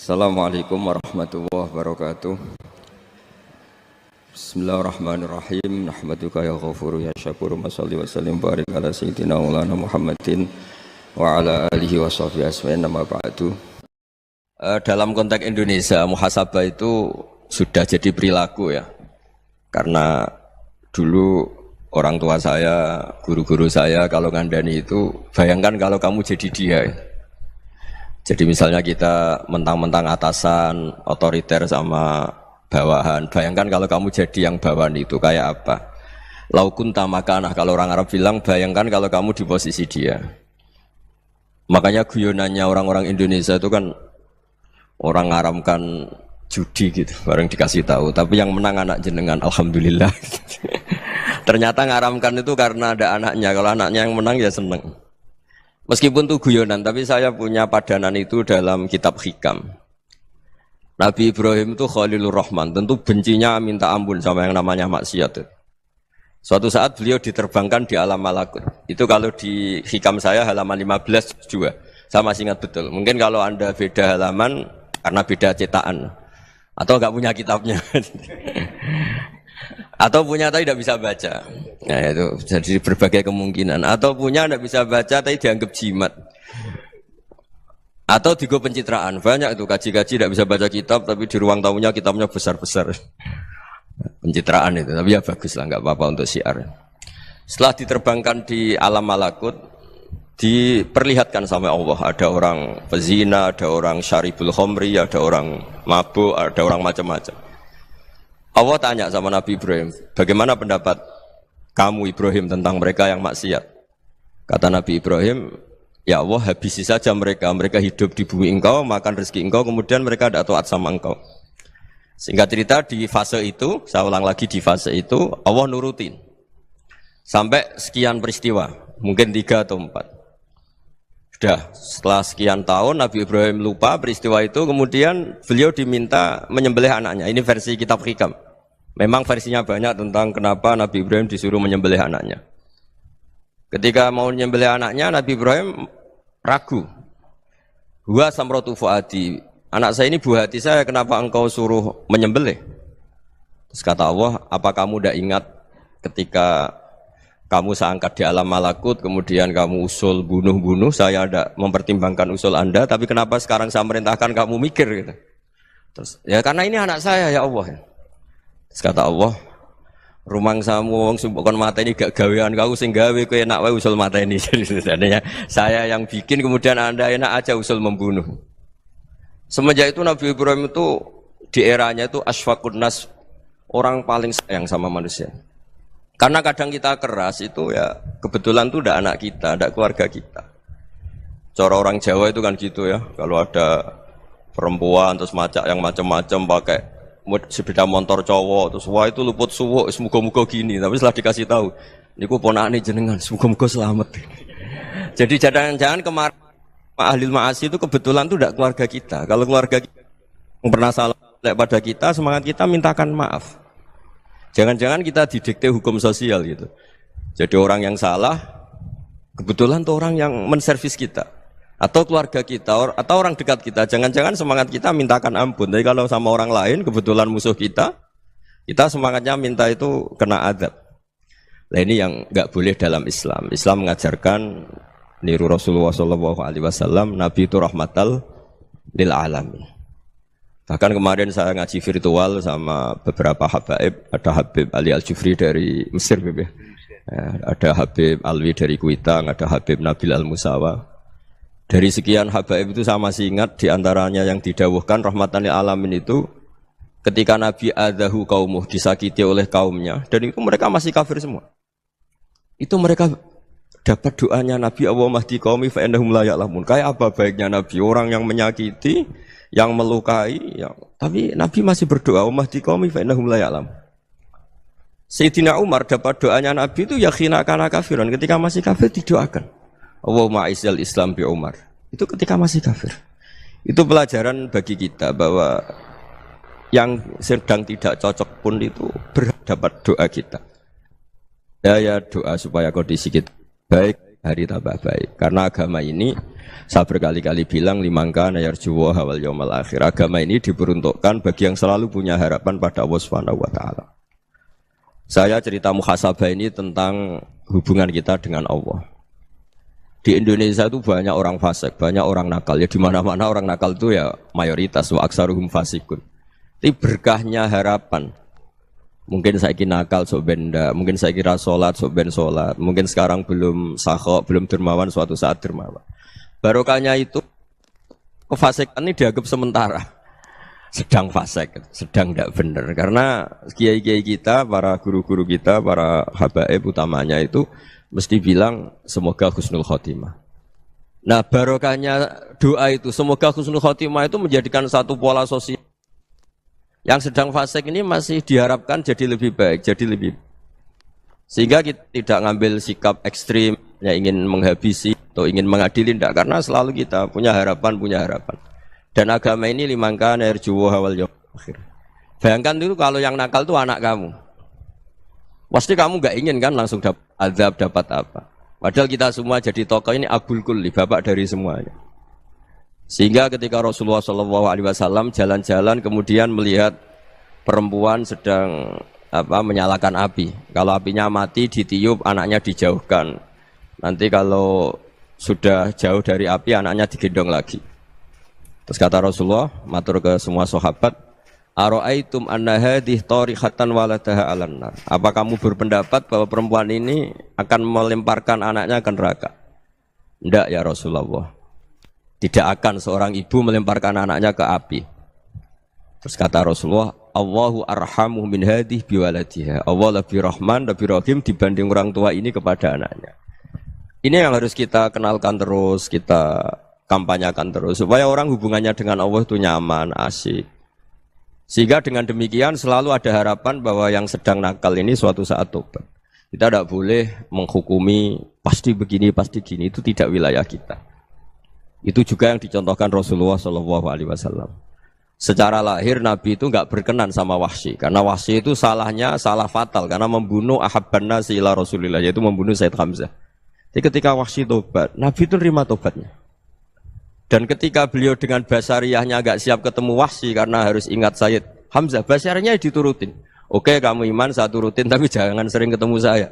Assalamualaikum warahmatullahi wabarakatuh. Bismillahirrahmanirrahim. Nahmaduka ya ghafuru ya syakuru. Mashalli wa sallim barik ala sayyidina maulana Muhammadin wa ala alihi wa sahbihi asma'in nama ba'du. Dalam konteks Indonesia, muhasabah itu sudah jadi perilaku ya. Karena dulu orang tua saya, guru-guru saya kalau ngandani itu, bayangkan kalau kamu jadi dia ya. Jadi misalnya kita mentang-mentang atasan, otoriter sama bawahan. Bayangkan kalau kamu jadi yang bawahan itu kayak apa? Laukun tamakana, kalau orang Arab bilang, bayangkan kalau kamu di posisi dia. Makanya guyonannya orang-orang Indonesia itu kan orang ngaramkan judi gitu, bareng dikasih tahu. Tapi yang menang anak jenengan, alhamdulillah. Ternyata ngaramkan itu karena ada anaknya. Kalau anaknya yang menang ya seneng. Meskipun itu guyonan, tapi saya punya padanan itu dalam kitab Hikam. Nabi Ibrahim itu Khalilur Rahman, tentu bencinya minta ampun sama yang namanya maksiat. Suatu saat beliau diterbangkan di alam malakut. Itu kalau di Hikam saya halaman 15 juga. Saya masih ingat betul. Mungkin kalau Anda beda halaman karena beda cetakan. Atau enggak punya kitabnya. Atau punya tapi tidak bisa baca. Nah itu jadi berbagai kemungkinan. Atau punya tidak bisa baca tapi dianggap jimat. Atau digo pencitraan. Banyak itu kaji-kaji tidak bisa baca kitab tapi di ruang tamunya kitabnya besar-besar. Pencitraan itu. Tapi ya bagus lah, nggak apa-apa untuk syiar. Setelah diterbangkan di alam malakut, diperlihatkan sama Allah. Ada orang pezina, ada orang syaribul khomri, ada orang mabuk, ada orang macam-macam. Allah tanya sama Nabi Ibrahim, bagaimana pendapat kamu Ibrahim tentang mereka yang maksiat? Kata Nabi Ibrahim, ya Allah habisi saja mereka. Mereka hidup di bumi engkau, makan rezeki engkau, kemudian mereka tidak taat sama engkau. Singkat cerita di fase itu, saya ulang lagi di fase itu, Allah nurutin. Sampai sekian peristiwa, mungkin 3 atau 4. Sudah, setelah sekian tahun Nabi Ibrahim lupa peristiwa itu, kemudian beliau diminta menyembelih anaknya. Ini versi kitab Hikam. Memang versinya banyak tentang kenapa Nabi Ibrahim disuruh menyembelih anaknya. Ketika mau menyembelih anaknya, Nabi Ibrahim ragu. Huwa samratu fuadi. Anak saya ini buah hati saya, kenapa engkau suruh menyembelih? Terus kata Allah, apa kamu tidak ingat ketika kamu saya angkat di alam malakut, kemudian kamu usul bunuh-bunuh, saya tidak mempertimbangkan usul Anda, tapi kenapa sekarang saya merintahkan kamu mikir gitu. Terus, ya karena ini anak saya ya Allah. Terus kata Allah, rumang samu wong sumpukon mata ini gak gawean kau sing gawe kowe enak wae usul mata ini. Jadi saya yang bikin, kemudian Anda enak aja usul membunuh. Semenjak itu Nabi Ibrahim itu di eranya itu asfaqun nas, orang paling sayang sama manusia. Karena kadang kita keras itu ya kebetulan itu udah anak kita, ada keluarga kita. Cara orang Jawa itu kan gitu ya, kalau ada perempuan terus macak yang macam-macam pakai sepeda motor cowok terus wah itu luput suwuk, semoga-moga gini. Tapi setelah dikasih tahu, niku ponakane jenengan, semoga-moga selamat. Jadi jangan-jangan kemarin ahli ma'asi itu kebetulan itu tidak keluarga kita. Kalau keluarga kita yang pernah salah pada kita, semangat kita mintakan maaf. Jangan-jangan kita didikte hukum sosial gitu. Jadi orang yang salah, kebetulan itu orang yang menservis kita. Atau keluarga kita, atau orang dekat kita. Jangan-jangan semangat kita mintakan ampun. Tapi kalau sama orang lain, kebetulan musuh kita semangatnya minta itu kena adab. Nah ini yang nggak boleh dalam Islam. Islam mengajarkan niru Rasulullah SAW, Nabi itu rahmatal lil alamin. Bahkan kemarin saya ngaji virtual sama beberapa habaib, ada Habib Ali Al-Jufri dari Mesir, ya, ada Habib Alwi dari Kuitang, ada Habib Nabil Al-Musawa. Dari sekian habaib itu saya masih ingat diantaranya yang didawuhkan rahmatan lil alamin itu ketika Nabi adahu kaumuh, disakiti oleh kaumnya, dan itu mereka masih kafir semua. Itu mereka dapat doanya Nabi, Allah mahdi qaumi fa innahum la ya'lamun. Kayak apa baiknya Nabi, orang yang menyakiti, yang melukai, tapi Nabi masih berdoa, Allah mahdi qaumi fa innahum la ya'lamun. Sayyidina Umar dapat doanya Nabi itu yakhina kana kafiran, ketika masih kafir didoakan. Allahumma aizzal Islam bi Umar. Itu ketika masih kafir. Itu pelajaran bagi kita bahwa yang sedang tidak cocok pun itu berhak dapat doa kita. Ya doa supaya kondisi kita baik. hari tambah baik. Karena agama ini saya berkali-kali bilang limangka nayarjuwa hawal yaumal akhir. Agama ini diperuntukkan bagi yang selalu punya harapan pada Allah Subhanahu wa taala. Saya cerita muhasabah ini tentang hubungan kita dengan Allah. Di Indonesia itu banyak orang fasik, banyak orang nakal. Ya di mana-mana orang nakal itu ya mayoritas wa aksaruhum fasikun. Tapi berkahnya harapan. Mungkin saya kira nakal sok benda, mungkin saya kira sholat sok ben sholat, mungkin sekarang belum sakhok, belum dermawan, suatu saat dermawan. Barokahnya itu kefasikan ini dianggap sementara. Sedang fasik, sedang tidak benar. Karena kiai-kiai kita, para guru-guru kita, para habaib utamanya itu mesti bilang semoga husnul khotimah. Nah barokahnya doa itu semoga husnul khotimah itu menjadikan satu pola sosial. Yang sedang fasik ini masih diharapkan jadi lebih baik, jadi lebih. Sehingga kita tidak ngambil sikap ekstrim, yang ingin menghabisi atau ingin mengadili, tidak. Karena selalu kita punya harapan, Dan agama ini limangka nerjuwa hawal yawm akhir. Bayangkan itu kalau yang nakal itu anak kamu. Pasti kamu nggak ingin kan langsung dapat azab, dapat apa. Padahal kita semua jadi tokoh ini abul kulli, bapak dari semuanya. Sehingga ketika Rasulullah SAW jalan-jalan kemudian melihat perempuan sedang menyalakan api. Kalau apinya mati ditiup, anaknya dijauhkan. Nanti kalau sudah jauh dari api, anaknya digendong lagi. Terus kata Rasulullah, matur ke semua sahabat, Aro'aitum anna hadih tarihatan waladaha alan nar. Apa kamu berpendapat bahwa perempuan ini akan melemparkan anaknya ke neraka? Tidak ya Rasulullah. Tidak akan seorang ibu melemparkan anaknya ke api. Terus kata Rasulullah, Allahu arhamu min hadih biwaladiha. Allah lebih rahman, lebih rahim dibanding orang tua ini kepada anaknya. Ini yang harus kita kenalkan terus, kita kampanyakan terus. Supaya orang hubungannya dengan Allah itu nyaman, asik. Sehingga dengan demikian selalu ada harapan bahwa yang sedang nakal ini suatu saat tobat. Kita tidak boleh menghukumi pasti begini, pasti gini. Itu tidak wilayah kita. Itu juga yang dicontohkan Rasulullah SAW. Secara lahir Nabi itu nggak berkenan sama Wahsy. Karena Wahsy itu salahnya salah fatal. Karena membunuh ahabban nasi ila Rasulillah. Yaitu membunuh Sayyid Hamzah. Jadi ketika Wahsy tobat, Nabi itu terima tobatnya. Dan ketika beliau dengan basariyahnya agak siap ketemu Wahsy karena harus ingat Sayyid Hamzah, basariyahnya diturutin. Oke kamu iman saya turutin tapi jangan sering ketemu saya.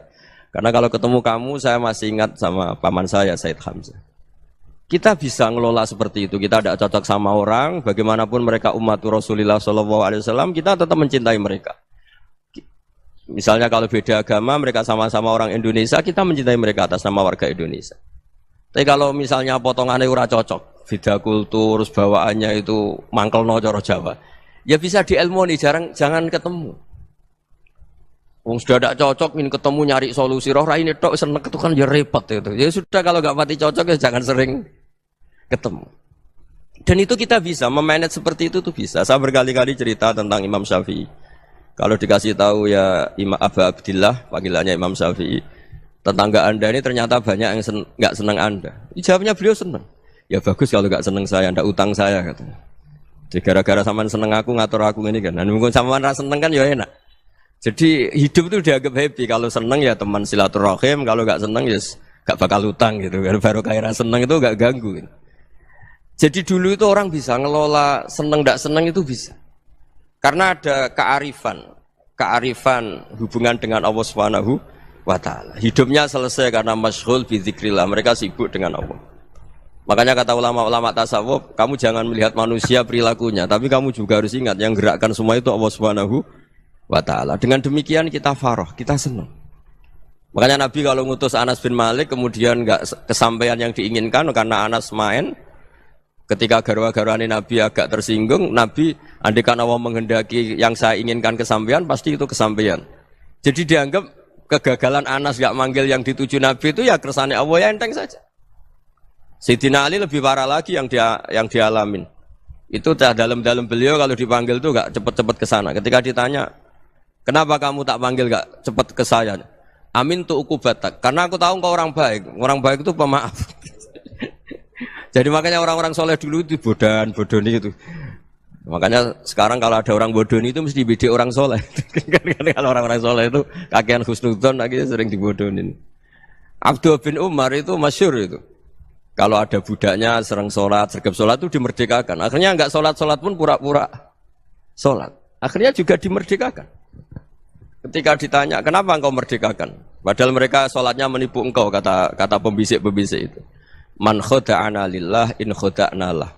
Karena kalau ketemu kamu saya masih ingat sama paman saya Sayyid Hamzah. Kita bisa ngelola seperti itu. Kita tidak cocok sama orang, bagaimanapun mereka umat Rasulullah SAW, kita tetap mencintai mereka. Misalnya kalau beda agama, mereka sama-sama orang Indonesia, kita mencintai mereka atas nama warga Indonesia. Tapi kalau misalnya potongannya ora cocok, beda kultur, bawaannya itu mangkelno cara Jawa, ya bisa diilmoni, jangan ketemu. Wong sudah tidak cocok, ingin ketemu nyari solusi, roh ini tok seneng itu kan ya repot itu. Ya sudah kalau nggak pati cocok ya jangan sering ketemu. Dan itu kita bisa memanage seperti itu tuh bisa. Saya berkali-kali cerita tentang Imam Syafi'i. Kalau dikasih tahu ya Imam Aba Abdillah, panggilannya Imam Syafi'i, tetangga anda ini ternyata banyak yang nggak senang anda. Jawabnya beliau senang. Ya bagus kalau nggak senang saya, ndak utang saya katanya. Jadi gara-gara sampean seneng aku ngatur aku ini kan. Dan mungkin sampean rasa seneng kan ya enak. Jadi hidup itu dianggap happy. Kalau seneng ya teman silaturahim, kalau nggak seneng ya nggak bakal utang gitu. Baru kayak seneng itu nggak ganggu. Gitu. Jadi dulu itu orang bisa ngelola seneng ndak seneng itu bisa. Karena ada kearifan hubungan dengan Allah Subhanahu wa ta'ala. Hidupnya selesai karena masyghul bi dzikrillah, mereka sibuk dengan Allah. Makanya kata ulama-ulama tasawuf, kamu jangan melihat manusia perilakunya, tapi kamu juga harus ingat yang gerakkan semua itu Allah Subhanahu wa ta'ala. Dengan demikian kita farah, kita senang. Makanya Nabi kalau ngutus Anas bin Malik kemudian enggak kesampaian yang diinginkan karena Anas main, ketika garwa-garwane Nabi agak tersinggung, Nabi andaikan Allah menghendaki yang saya inginkan kesampaian, pasti itu kesampaian. Jadi dianggap kegagalan Anas gak manggil yang dituju Nabi itu ya kersane Allah ya enteng saja. Sayyidina Ali lebih parah lagi yang dialamin. Itu dalam beliau kalau dipanggil itu gak cepet-cepet ke sana. Ketika ditanya, kenapa kamu tak panggil gak cepet ke saya? Amin tu ukubatak. Karena aku tahu engkau orang baik. Orang baik itu pemaaf. Jadi makanya orang-orang soleh dulu itu bodoni itu. Makanya sekarang kalau ada orang bodoni itu mesti bidik orang soleh. Kalau orang-orang soleh itu kakean husnudzon akhirnya sering dibodonin. Abdullah bin Umar itu masyhur itu. Kalau ada budaknya serang sholat, sergap sholat itu dimerdekakan. Akhirnya enggak sholat pun pura-pura sholat. Akhirnya juga dimerdekakan. Ketika ditanya, kenapa engkau merdekakan? Padahal mereka sholatnya menipu engkau, kata pembisik-pembisik itu. Man khoda'ana lillah in khoda'na lah.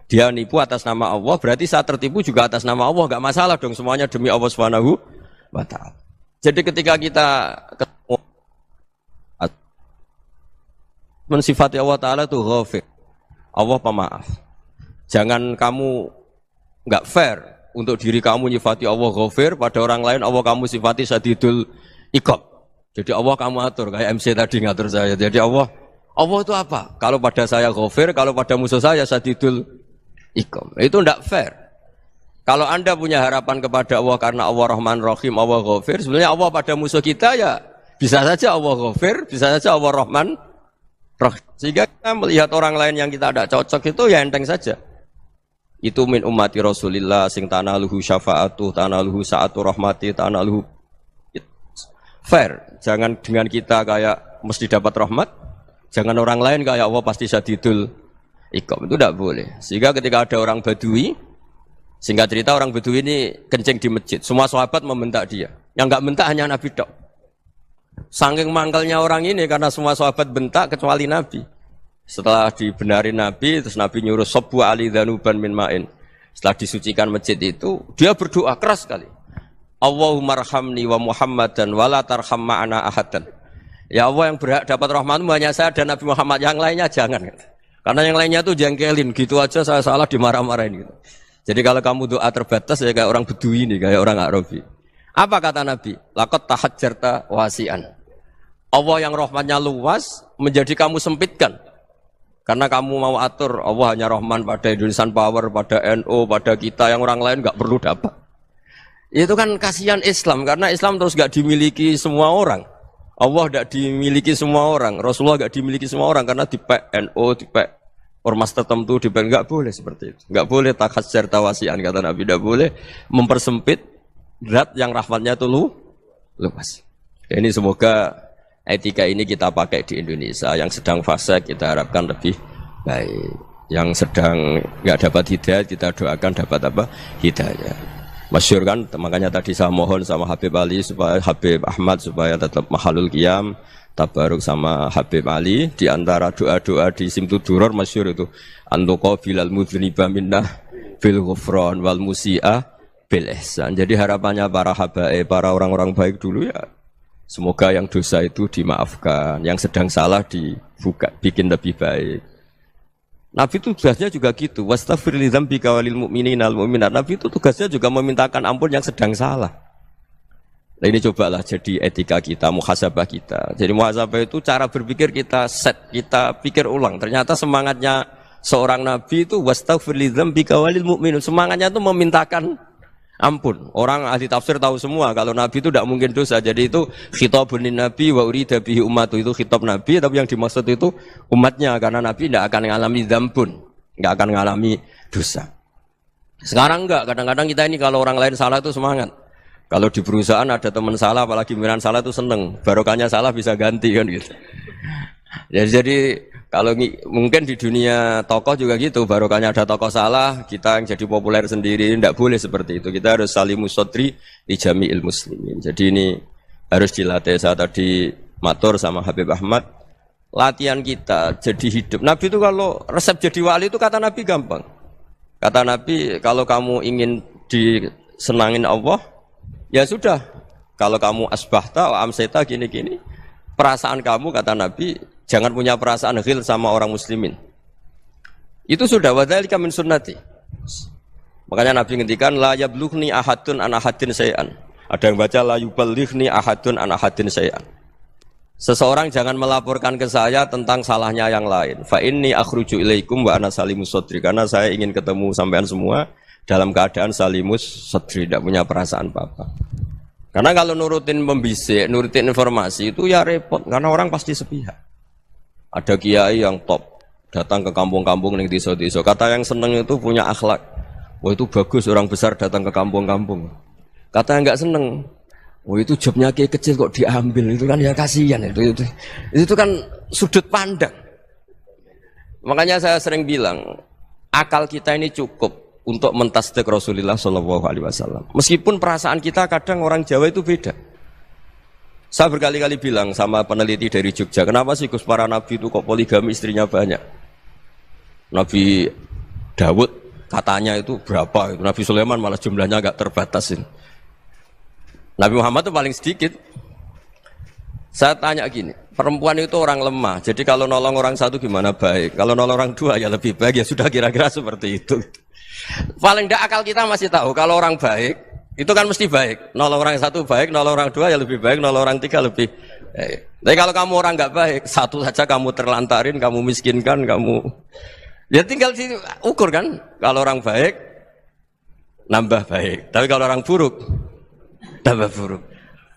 Dia nipu atas nama Allah, berarti saat tertipu juga atas nama Allah. Enggak masalah dong, semuanya demi Allah Subhanahu wa ta'ala. Jadi ketika kita ketemu mensifati Allah Ta'ala itu ghafir, Allah pemaaf. Jangan kamu enggak fair untuk diri kamu nyifati Allah ghafir, pada orang lain Allah kamu sifati syadidul iqab. Jadi Allah kamu atur, kayak MC tadi ngatur saya. Jadi Allah itu apa? Kalau pada saya ghafir, kalau pada musuh saya syadidul iqab. Itu enggak fair. Kalau Anda punya harapan kepada Allah karena Allah Rahman Rahim, Allah ghafir, sebenarnya Allah pada musuh kita ya bisa saja Allah ghafir, bisa saja Allah Rahman Rahim. Sehingga kita melihat orang lain yang kita tidak cocok itu ya enteng saja. Itu min ummati Rasulillah sing tanaluhu syafa'atu, tanaluhu sa'atu rahmati, tanaluhu fair. Jangan dengan kita kayak mesti dapat rahmat, jangan orang lain kayak Allah pasti syadidul iqab. Itu tidak boleh. Sehingga ketika ada orang Badui, singkat cerita orang Badui ini kencing di masjid, semua sahabat membentak dia. Yang enggak bentak hanya Nabi tok. Saking mangkelnya orang ini karena semua sahabat bentak kecuali Nabi. Setelah dibenarin Nabi, terus Nabi nyuruh sabbu ali dhanuban min ma'in. Setelah disucikan masjid itu, dia berdoa keras sekali. Allahumma arhamni wa Muhammadan wa la tarham ma'ana ahadan. Ya Allah, yang berhak dapat rahmatmu hanya saya dan Nabi Muhammad, yang lainnya jangan. Karena yang lainnya tuh jengkelin, gitu aja saya salah dimarah-marahin gitu. Jadi kalau kamu doa terbatas ya kayak orang Bedui ini, kayak orang Arabi. Apa kata Nabi? Laqad tahajjarta wasi'an. Allah yang rahmatnya luas menjadi kamu sempitkan. Karena kamu mau atur Allah hanya Rahman pada Indonesian Power, pada NU, pada kita, yang orang lain nggak perlu dapat. Itu kan kasihan Islam, karena Islam terus nggak dimiliki semua orang. Allah nggak dimiliki semua orang, Rasulullah nggak dimiliki semua orang, karena di NU, di ormas tertentu, di nggak boleh seperti itu. Nggak boleh takhasyar tawasian, kata Nabi, nggak boleh mempersempit zat yang rahmatnya itu luas. Ini semoga etika ini kita pakai di Indonesia. Yang sedang fase kita harapkan lebih baik. Yang sedang nggak dapat hidayah kita doakan dapat apa? Hidayah. Masyhur kan, makanya tadi saya mohon sama Habib Ali supaya Habib Ahmad supaya tetap mahalul qiyam, tabaruk sama Habib Ali. Di antara doa-doa di Simtud Duror masyhur itu antuqa bilal mudhniba minnah bil ghufran wal musi'ah bil ihsan. Jadi harapannya para habaib, para orang-orang baik dulu ya, semoga yang dosa itu dimaafkan, yang sedang salah dibuka, bikin lebih baik. Nabi itu tugasnya juga gitu. Wastaghfir li dzambika walil mu'minina wal mu'minat. Nabi itu tugasnya juga memintakan ampun yang sedang salah. Nah, ini cobalah jadi etika kita, muhasabah kita. Jadi muhasabah itu cara berpikir kita set, kita pikir ulang. Ternyata semangatnya seorang nabi itu wastaghfir li dzambika walil mu'minun. Semangatnya itu memintakan ampun. Orang ahli tafsir tahu semua kalau Nabi itu tidak mungkin dosa. Jadi itu khitabun lin Nabi wa urida bihi ummatu, itu khitab Nabi, tapi yang dimaksud itu umatnya, karena Nabi tidak akan mengalami dzambun, tidak akan mengalami dosa. Sekarang enggak, kadang-kadang kita ini kalau orang lain salah itu semangat. Kalau di perusahaan ada teman salah, apalagi pimpinan salah itu seneng. Barokahnya salah bisa ganti kan gitu. Jadi kalau mungkin di dunia tokoh juga gitu, barokahnya ada tokoh salah, kita yang jadi populer sendiri, tidak boleh seperti itu. Kita harus salimus sodri di jami'il muslimin. Jadi ini harus dilatih. Saya tadi matur sama Habib Ahmad, latihan kita jadi hidup. Nabi itu kalau resep jadi wali itu kata Nabi gampang. Kata Nabi, kalau kamu ingin disenangin Allah, ya sudah. Kalau kamu asbahta, amseta, gini-gini, perasaan kamu, kata Nabi, jangan punya perasaan ghil sama orang muslimin. Itu sudah wadzalika min sunnati. Makanya Nabi ngendikan la yablughni ahadun an ahadin syai'an. Ada yang baca la yuballighni ahadun an ahadin syai'an. Seseorang jangan melaporkan ke saya tentang salahnya yang lain. Fa inni akhruju ilaikum wa ana salimus sadri. Karena saya ingin ketemu sampean semua dalam keadaan salimus sadri, tidak punya perasaan apa-apa. Karena kalau nurutin pembisik, nurutin informasi itu ya repot, karena orang pasti sepihak. Ada kiai yang top, datang ke kampung-kampung ning desa-desa. Kata yang seneng itu punya akhlak. Wah itu bagus orang besar datang ke kampung-kampung. Kata yang enggak seneng, Oh itu jobnya kayak kecil kok diambil, itu kan ya kasihan itu kan sudut pandang. Makanya saya sering bilang akal kita ini cukup untuk mentasdik Rasulullah Shallallahu Alaihi Wasallam. Meskipun perasaan kita kadang orang Jawa itu beda. Saya berkali-kali bilang sama peneliti dari Jogja, kenapa sih Gus para nabi itu kok poligami istrinya banyak? Nabi Dawud katanya itu berapa? Nabi Sulaiman malah jumlahnya agak terbatasin. Nabi Muhammad itu paling sedikit. Saya tanya gini, perempuan itu orang lemah, jadi kalau nolong orang satu gimana baik, kalau nolong orang dua ya lebih baik, ya sudah kira-kira seperti itu. Paling tidak akal kita masih tahu, kalau orang baik, itu kan mesti baik, nolong orang satu baik, nolong orang dua ya lebih baik, nolong orang tiga lebih baik. Tapi kalau kamu orang nggak baik, satu saja kamu terlantarin, kamu miskinkan, kamu ya tinggal diukur kan, kalau orang baik, nambah baik, tapi kalau orang buruk, tambah buruk.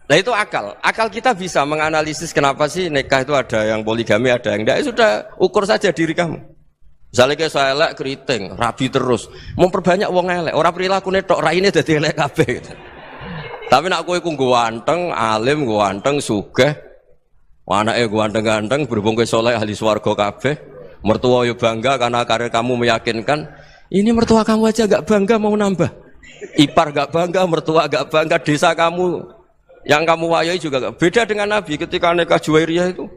Nah itu akal. Akal kita bisa menganalisis kenapa sih nikah itu ada yang poligami, ada yang enggak. Sudah ukur saja diri kamu. Misalnya kayak saya elek keriting, rabi terus, memperbanyak wong elek. Orang perilaku netok raine dadi elek kabeh. Gitu. Tapi nak kowe ku ganteng, alim, ganteng, sugih, anake ganteng-ganteng, berhubung kowe saleh ahli swarga kabeh, mertua yo bangga karena karir kamu meyakinkan. Ini mertua kamu aja enggak bangga mau nambah. Ipar enggak bangga, mertua enggak bangga, desa kamu yang kamu wayai juga beda dengan Nabi ketika nikah Juwairiyah itu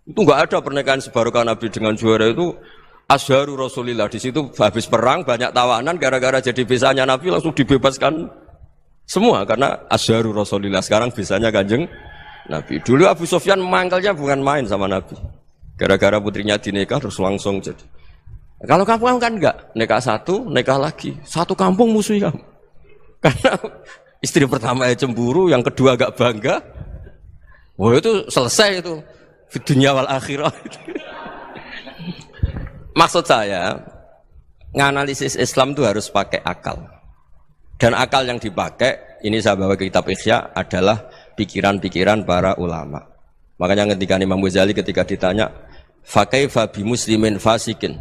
nggak ada pernikahan sebarokah Nabi dengan Juwairiyah itu Azharu Rasulillah. Di situ habis perang banyak tawanan gara-gara jadi besanya Nabi langsung dibebaskan semua karena Azharu Rasulillah. Sekarang besanya Kanjeng Nabi. Dulu Abu Sufyan mangkalnya bukan main sama Nabi gara-gara putrinya dinikah terus langsung jadi. Kalau kamu kan enggak nikah satu nikah lagi satu kampung musuh kamu karena istri pertama ya cemburu, yang kedua agak bangga. Wah itu selesai itu. Di dunia wal akhirah. Maksud saya, nganalisis Islam itu harus pakai akal. Dan akal yang dipakai, ini saya bawa ke kitab Ihya, adalah pikiran-pikiran para ulama. Makanya ketika Imam Ghazali ketika ditanya, fakaifa bi muslimin fasikin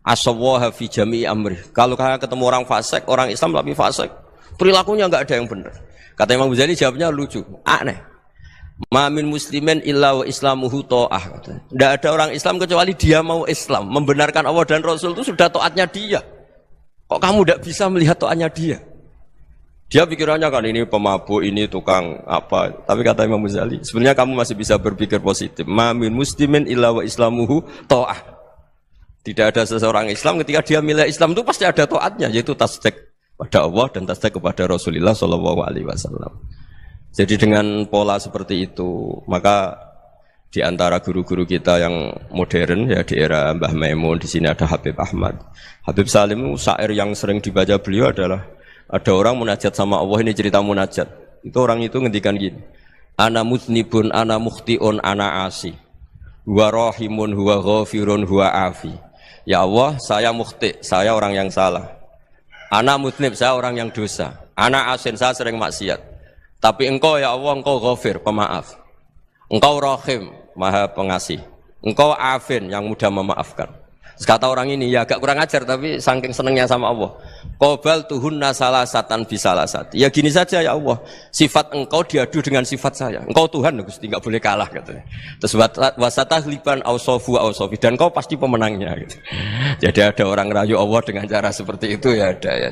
asawwaha fi jami'i amri. Kalau kalian ketemu orang fasik, orang Islam tapi fasik, perilakunya enggak ada yang benar. Kata Imam Ghazali jawabnya lucu, aneh. Ma min muslimin illa wa islamuhu ta'ah. Enggak ada orang Islam kecuali dia mau Islam, membenarkan Allah dan Rasul itu sudah taatnya dia. Kok kamu enggak bisa melihat taatnya dia? Dia pikirannya kan ini pemabuk, ini tukang apa. Tapi kata Imam Ghazali, sebenarnya kamu masih bisa berpikir positif. Ma min muslimin illa wa islamuhu ta'ah. Tidak ada seseorang Islam ketika dia milih Islam itu pasti ada taatnya, yaitu tasdik pada Allah dan tasdik kepada Rasulullah Shallallahu Alaihi Wasallam. Jadi dengan pola seperti itu, maka di antara guru-guru kita yang modern ya di era Mbah Maimun, di sini ada Habib Ahmad, Habib Salim, syair yang sering dibaca beliau adalah ada orang munajat sama Allah. Ini cerita munajat. Itu orang itu ngendikan gini, ana muznibun, ana mukhtiun, ana asi, huwa rahimun, huwa ghafirun, huwa afi. Ya Allah, saya mukhti, saya orang yang salah. Ana mutnib, saya orang yang dosa. Ana asin, saya sering maksiat. Tapi engkau ya Allah, engkau ghafir, pemaaf. Engkau rahim, maha pengasih. Engkau afin, yang mudah memaafkan. Kata orang ini, ya agak kurang ajar, tapi saking senengnya sama Allah. Qobal tuhunna salasatan bisalasat. Ya gini saja ya Allah, sifat engkau diadu dengan sifat saya. Engkau Tuhan, Gusti, enggak boleh kalah katanya. Terus wasatahliban ausofu ausofi, dan engkau pasti pemenangnya gitu. Jadi ada orang rayu Allah dengan cara seperti itu ya ada ya.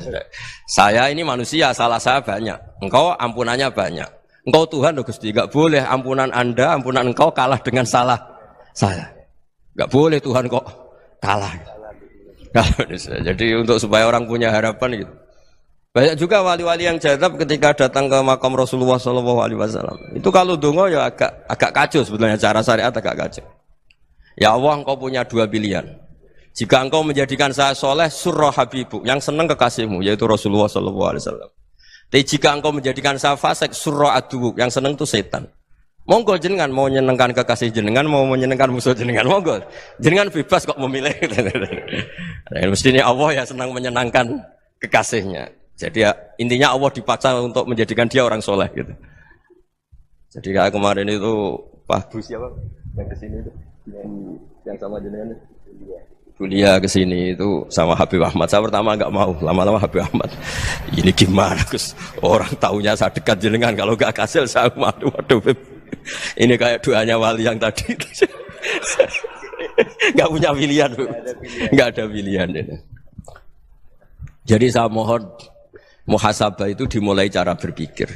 Saya ini manusia, salah saya banyak. Engkau ampunannya banyak. Engkau Tuhan, Gusti, enggak boleh ampunan Anda, ampunan engkau kalah dengan salah saya. Enggak boleh Tuhan kok kalah. Jadi untuk supaya orang punya harapan gitu. Banyak juga wali-wali yang jadab ketika datang ke makam Rasulullah SAW. Itu kalau dongo ya agak kacau sebetulnya, cara syariat agak kacau. Ya Allah, engkau punya dua pilihan. Jika engkau menjadikan saya soleh, surah habibu, yang senang kekasihmu, yaitu Rasulullah SAW. Tapi jika engkau menjadikan saya fasik, surah adubu, yang senang itu setan. Monggo jenengan mau menyenangkan kekasih jenengan, mau menyenangkan musuh jenengan, monggo. Jenengan bebas kok memilih. Mestinya Allah ya senang menyenangkan kekasihnya. Jadi ya, intinya Allah dipaksa untuk menjadikan dia orang soleh gitu. Jadi kayak kemarin itu Pak Bu siapa yang kesini itu, yang sama jenengan itu, kuliah ke sini itu sama Habib Ahmad. Saya pertama nggak mau, lama-lama Habib Ahmad. Ini gimana, Gus? Orang taunya saya dekat jenengan, kalau nggak kasil saya waduh. Ini kayak doanya wali yang tadi. Nggak punya pilihan, Bu. Nggak ada pilihan. Jadi saya mohon muhasabah itu dimulai cara berpikir.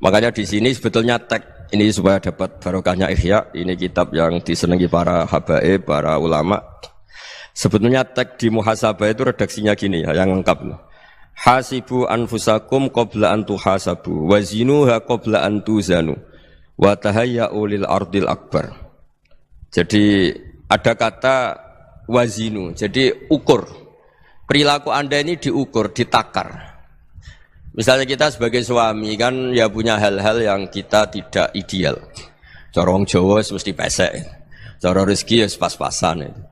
Makanya di sini sebetulnya tag ini supaya dapat barokahnya Ihya. Ini kitab yang disenangi para habaib, para ulama. Sebetulnya tag di muhasabah itu redaksinya gini ya, yang lengkap. Hasibu anfusakum qabla an tuhasabu wa zinuha qabla an tuzanu wa tahayya'u lil ardil akbar. Jadi ada kata wazinu, jadi ukur. Perilaku Anda ini diukur, ditakar. Misalnya kita sebagai suami kan ya punya hal-hal yang kita tidak ideal. Cara wong Jawa mesti pesek. Cara rezeki ya pas-pasan itu.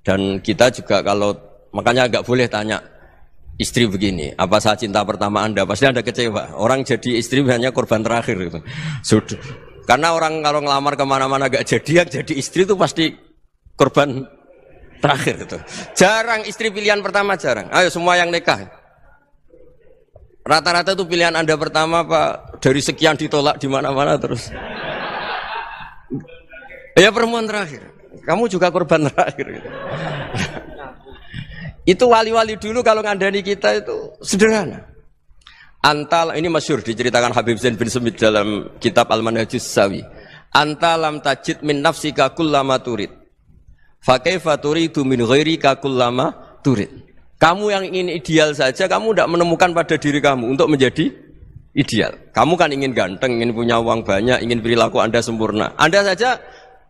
Dan kita juga kalau, makanya enggak boleh tanya istri begini, apa saya cinta pertama Anda? Pasti Anda kecewa. Orang jadi istri hanya korban terakhir gitu. Sudah. Karena orang kalau ngelamar kemana-mana enggak jadi, yang jadi istri itu pasti korban terakhir gitu. Jarang istri pilihan pertama, jarang. Ayo semua yang nikah. Rata-rata itu pilihan Anda pertama Pak, dari sekian ditolak di mana-mana terus. Ya perempuan terakhir. Kamu juga korban terakhir gitu. Itu wali-wali dulu kalau ngandani kita itu sederhana. Antal, ini masyhur diceritakan Habib Zain bin Semit dalam kitab Al-Manhajus Sawi. Anta lam tajid min nafsika kullama turid. Fa kaifa turidu min ghairika kullama turid. Kamu yang ingin ideal saja, kamu tidak menemukan pada diri kamu untuk menjadi ideal. Kamu kan ingin ganteng, ingin punya uang banyak, ingin perilaku Anda sempurna. Anda saja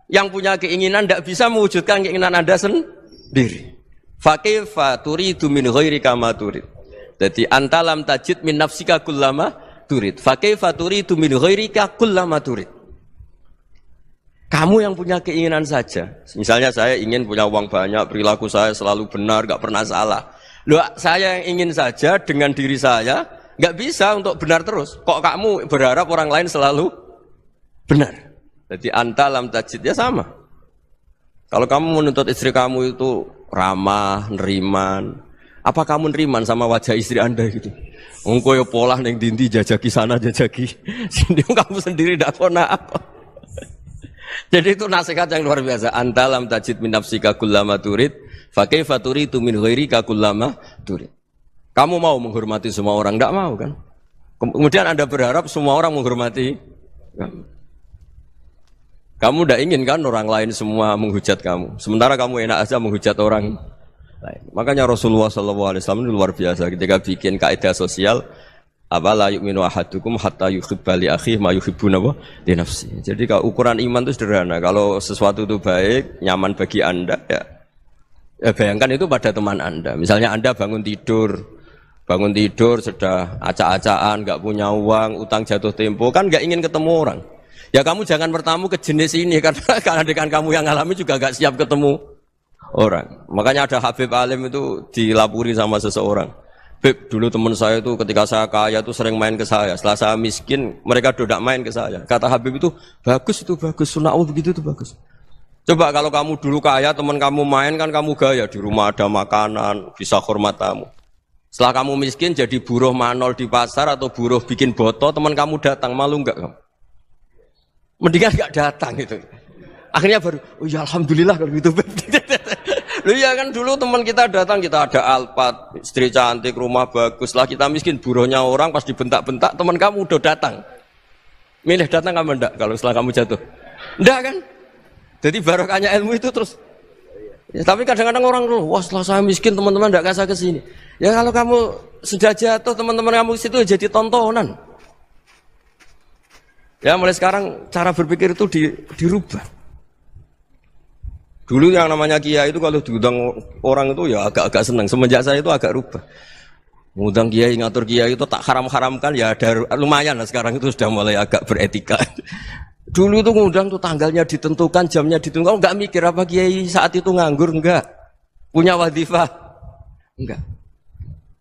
yang punya keinginan tidak bisa mewujudkan keinginan Anda sendiri. Fa kaifa turidu min ghairika ma turid. Jadi anta lam tajid min nafsika kullama turid. Fa kaifa turidu min ghairika kullama turid. Kamu yang punya keinginan saja. Misalnya saya ingin punya uang banyak, perilaku saya selalu benar, enggak pernah salah. Loh, saya yang ingin saja dengan diri saya enggak bisa untuk benar terus. Kok kamu berharap orang lain selalu benar? Jadi anta lam tajid ya sama. Kalau kamu menuntut istri kamu itu ramah, neriman, apa kamu neriman sama wajah istri Anda gitu? Engko yo pola ning dindi jajaki sana jajaki sini, kamu sendiri ndak kona apa. Jadi itu nasihat yang luar biasa. Anta lam tajid min nafsika kullama turid, fa kaifa turidu min ghairika kullama turid. Kamu mau menghormati semua orang, ndak mau kan? Kemudian Anda berharap semua orang menghormati kamu. Kamu tidak ingin kan orang lain semua menghujat kamu. Sementara kamu enak aja menghujat orang lain. Makanya Rasulullah SAW itu luar biasa ketika bikin kaidah sosial. Apa la yu'minu ahadukum hatta yuhibba li akhihi ma yuhibbu li nafsihi. Jadi kalau ukuran iman itu sederhana. Kalau sesuatu itu baik, nyaman bagi Anda ya bayangkan itu pada teman Anda. Misalnya Anda bangun tidur sudah acak-acakan, enggak punya uang, utang jatuh tempo, kan enggak ingin ketemu orang. Ya kamu jangan bertamu ke jenis ini karena dengan kamu yang alami juga gak siap ketemu orang. Makanya ada Habib Alim itu dilapuri sama seseorang. Beb, dulu teman saya itu ketika saya kaya itu sering main ke saya. Setelah saya miskin, mereka tidak main ke saya. Kata Habib itu bagus, sunnaul begitu itu bagus. Coba kalau kamu dulu kaya, teman kamu main kan kamu gaya, di rumah ada makanan, bisa hormat tamu. Setelah kamu miskin jadi buruh manol di pasar atau buruh bikin boto, teman kamu datang, malu enggak kamu? Mendingan enggak datang gitu. Akhirnya baru, oh ya alhamdulillah kalau gitu. Loh ya kan dulu teman kita datang, kita ada Alphard, istri cantik, rumah bagus. Lah kita miskin, buruhnya orang pas dibentak-bentak, teman kamu udah datang. Milih datang kamu enggak kalau setelah kamu jatuh? Enggak kan? Jadi barokahnya ilmu itu terus. Ya, tapi kadang-kadang orang, wah setelah saya miskin teman-teman enggak kasih ke sini. Ya kalau kamu sudah jatuh, teman-teman kamu situ jadi tontonan. Ya mulai sekarang cara berpikir itu dirubah. Dulu yang namanya kiai itu kalau diundang orang itu ya agak-agak senang. Semenjak saya itu agak rubah. Ngundang kiai, ngatur kiai itu tak haram-haramkan ya ada lumayan lah sekarang itu sudah mulai agak beretika. Dulu itu ngundang tuh tanggalnya ditentukan, jamnya ditentukan. Enggak mikir apa kiai saat itu nganggur, enggak. Punya wadifah, enggak.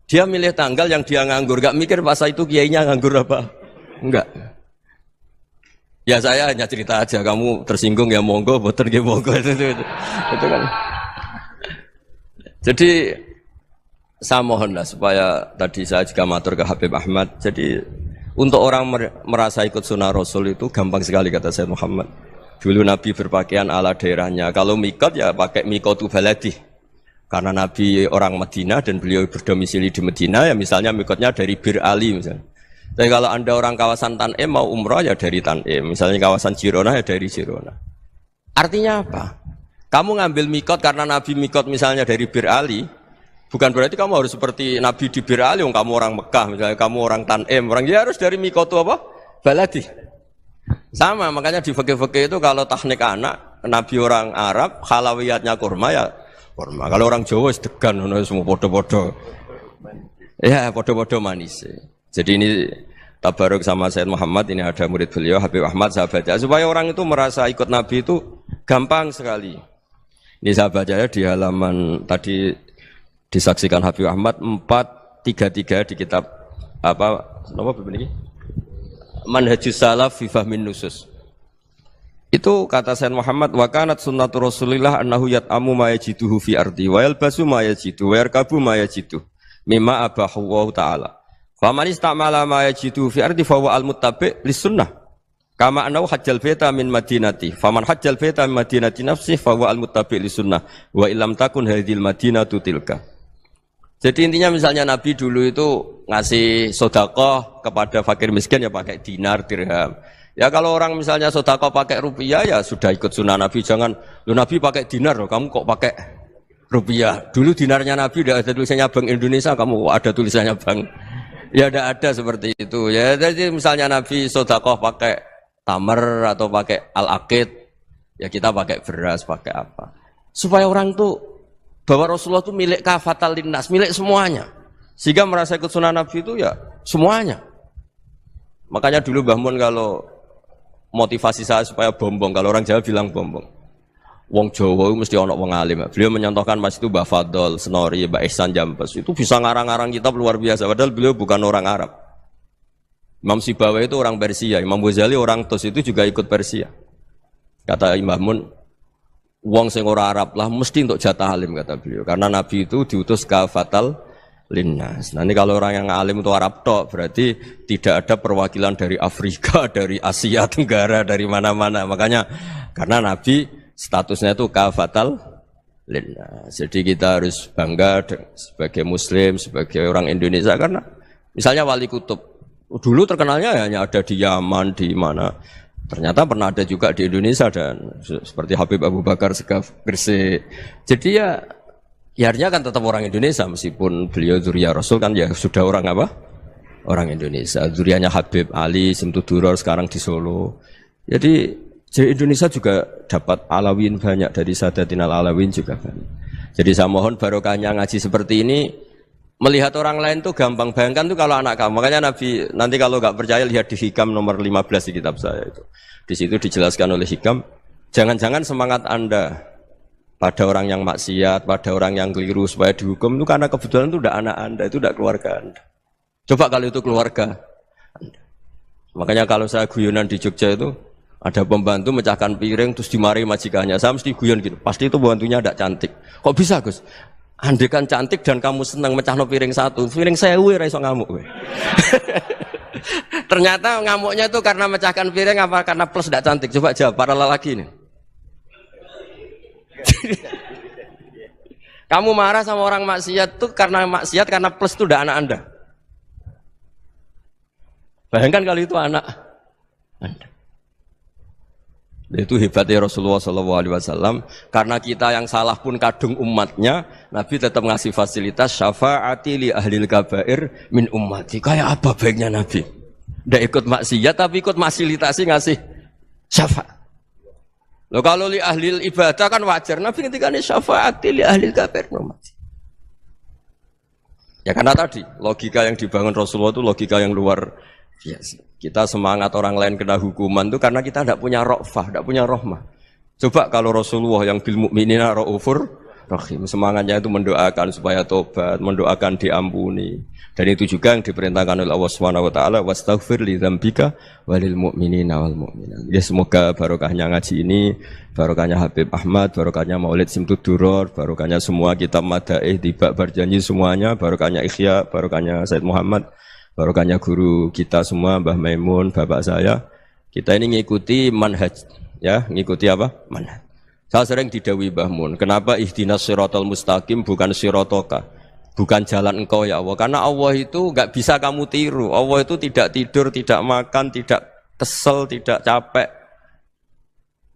Dia milih tanggal yang dia nganggur, enggak mikir pas itu kiainya nganggur apa. Enggak. Ya saya hanya cerita aja, kamu tersinggung ya monggo, boten ya monggo itu kan. Jadi saya mohonlah supaya tadi saya juga matur ke Habib Ahmad. Jadi untuk orang merasa ikut sunnah Rasul itu gampang sekali kata Sayyid Muhammad. Dulu Nabi berpakaian ala daerahnya. Kalau mikot ya pakai mikotu baladi. Karena Nabi orang Madinah dan beliau berdomisili di Madinah ya misalnya mikotnya dari Bir Ali misalnya. Tapi kalau Anda orang kawasan Tanim mau umrah ya dari Tanim. Misalnya kawasan Jirona ya dari Jirona. Artinya apa? Kamu ngambil mikot karena Nabi mikot misalnya dari Bir Ali, bukan berarti kamu harus seperti Nabi di Bir Ali, kamu orang Mekah, misalnya kamu orang Tanim, orang ya harus dari mikot itu apa? Baladi. Sama, makanya di fikih-fikih itu kalau teknik anak, Nabi orang Arab, halawiyatnya kurma ya kurma. Kalau orang Jawa sedegan, semua podo-podo. Ya, podo-podo manis. Jadi ini tabaruk sama Sayyid Muhammad, ini ada murid beliau, Habib Ahmad, sahabatnya. Supaya orang itu merasa ikut Nabi itu gampang sekali. Ini saya baca ya di halaman tadi disaksikan Habib Ahmad 433 di kitab apa begini? Manhajus Salaf fi Fahmin Nusus. Itu kata Sayyid Muhammad wa kanat sunnatu Rasulillah annahu yat'amu ma yajiduhu fi ardi wa yalbasu ma yajidu wa yarkabu ma yajidu mimma abahu wa ta'ala. Fa man istamala ma yajidu fi ardi fa huwa al-muttabi' lis sunnah. Kama annahu hajjal baita min madinati. Faman hajjal baita min madinati nafsi fa huwa al-muttabi' lis sunnah wa illam takun hadhil madinatu tilka. Jadi intinya misalnya Nabi dulu itu ngasih sedekah kepada fakir miskin ya pakai dinar, dirham. Ya kalau orang misalnya sedekah pakai rupiah ya sudah ikut sunnah Nabi. Jangan, lu Nabi pakai dinar loh, kamu kok pakai rupiah. Dulu dinarnya Nabi udah ada tulisannya Bank Indonesia, kamu kok ada tulisannya Bank. Ya tidak ada seperti itu. Ya jadi misalnya Nabi sedekah pakai tamar atau pakai al-aqid, ya kita pakai beras, pakai apa. Supaya orang tuh bahwa Rasulullah itu milik kafatal linnas, milik semuanya. Sehingga merasa ikut sunnah Nabi itu ya semuanya. Makanya dulu Mbah Mun kalau motivasi saya supaya bombong, kalau orang Jawa bilang bombong. Wong Jawa itu mesti ono wong alim. Beliau menyontohkan mas itu Mbah Fadol, Senori, Mbah Ihsan Jambes. Itu bisa ngarang-ngarang kitab luar biasa. Padahal beliau bukan orang Arab. Imam Sibawai itu orang Persia, Imam Ghazali orang Tos itu juga ikut Persia. Kata Imam Mun, wong sing ora Arab lah mesti untuk jatah alim kata beliau. Karena Nabi itu diutus kafatal linnas. Nanti kalau orang yang alim itu Arab tok, berarti tidak ada perwakilan dari Afrika, dari Asia Tenggara, dari mana-mana. Makanya karena Nabi statusnya itu kafatal linnas. Jadi kita harus bangga sebagai Muslim, sebagai orang Indonesia karena misalnya Wali Kutub dulu terkenalnya hanya ada di Yaman, di mana. Ternyata pernah ada juga di Indonesia dan seperti Habib Abu Bakar Segaf Gresik. Jadi ya artinya kan tetap orang Indonesia meskipun beliau dzurriyyah Rasul kan ya sudah orang apa? Orang Indonesia. Dzurriyyahnya Habib Ali Simtuduror sekarang di Solo. Jadi Indonesia juga dapat alawin banyak dari Sadatinal Alawin juga banyak. Jadi saya mohon barokahnya ngaji seperti ini. Melihat orang lain tuh gampang, bayangkan tuh kalau anak kamu. Makanya Nabi, nanti kalau nggak percaya lihat di Hikam nomor 15 di kitab saya itu. Di situ dijelaskan oleh Hikam, jangan-jangan semangat Anda pada orang yang maksiat, pada orang yang keliru supaya dihukum itu karena kebetulan itu udah anak Anda, itu udah keluarga Anda. Coba kalau itu keluarga Anda. Makanya kalau saya guyonan di Jogja itu ada pembantu mecahkan piring terus dimarahi majikannya. Saya mesti guyon gitu. Pasti itu pembantunya tidak cantik. Kok bisa, Gus? Andai kan cantik dan kamu senang mecahno piring satu, piring 1000 ora iso ngamuk. Ternyata ngamuknya itu karena mecahkan piring apa karena plus tidak cantik? Coba jawab para lelaki ini. Kamu marah sama orang maksiat itu karena maksiat karena plus itu udah anak Anda. Bayangkan kalau itu anak Anda. Itu hebatnya Rasulullah SAW. Karena kita yang salah pun kadung umatnya, Nabi tetap ngasih fasilitas syafaati li ahlil kabair min ummati. Kayak apa baiknya Nabi? Tidak ikut maksiat tapi ikut fasilitasi ngasih syafaat. Loh kalau li ahlil ibadah kan wajar. Nabi ketika ini syafaati li ahlil kabair min ummati. Ya karena tadi logika yang dibangun Rasulullah itu logika yang luar biasa. Kita semangat orang lain kena hukuman itu karena kita tidak punya ra'fah, tidak punya rahmah. Coba kalau Rasulullah yang bil mukminina raufur Rahim. Semangatnya itu mendoakan supaya tobat, mendoakan diampuni. Dan itu juga yang diperintahkan oleh Allah Subhanahu wa taala, wastaghfir li dzambika walil mu'minina wal mu'minat. Ya semoga barokahnya ngaji ini, barokahnya Habib Ahmad, barokahnya Maulid Simtud Duror, barokahnya semua kitab Madaih, Tiba Berjanji semuanya, barokahnya Ikhya, barokahnya Said Muhammad, barokahnya guru kita semua, Mbah Maimun, bapak saya. Kita ini ngikuti manhaj, ya, ngikuti apa? Manhaj. Saya sering didhawuhi Mbah Mun, kenapa ihdinas siratal mustaqim bukan siratoka? Bukan jalan engkau ya Allah, karena Allah itu enggak bisa kamu tiru. Allah itu tidak tidur, tidak makan, tidak kesel, tidak capek.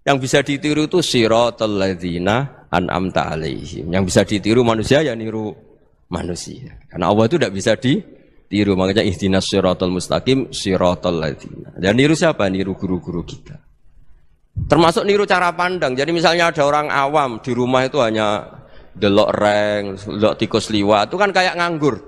Yang bisa ditiru itu siratal ladzina an'amta alaihim. Yang bisa ditiru manusia ya niru manusia. Karena Allah itu tidak bisa ditiru, makanya ihdinas siratal mustaqim siratal ladzina. Dan niru siapa? Niru guru-guru kita. Termasuk niru cara pandang. Jadi misalnya ada orang awam di rumah itu hanya delok reng, delok tikus liwat, itu kan kayak nganggur.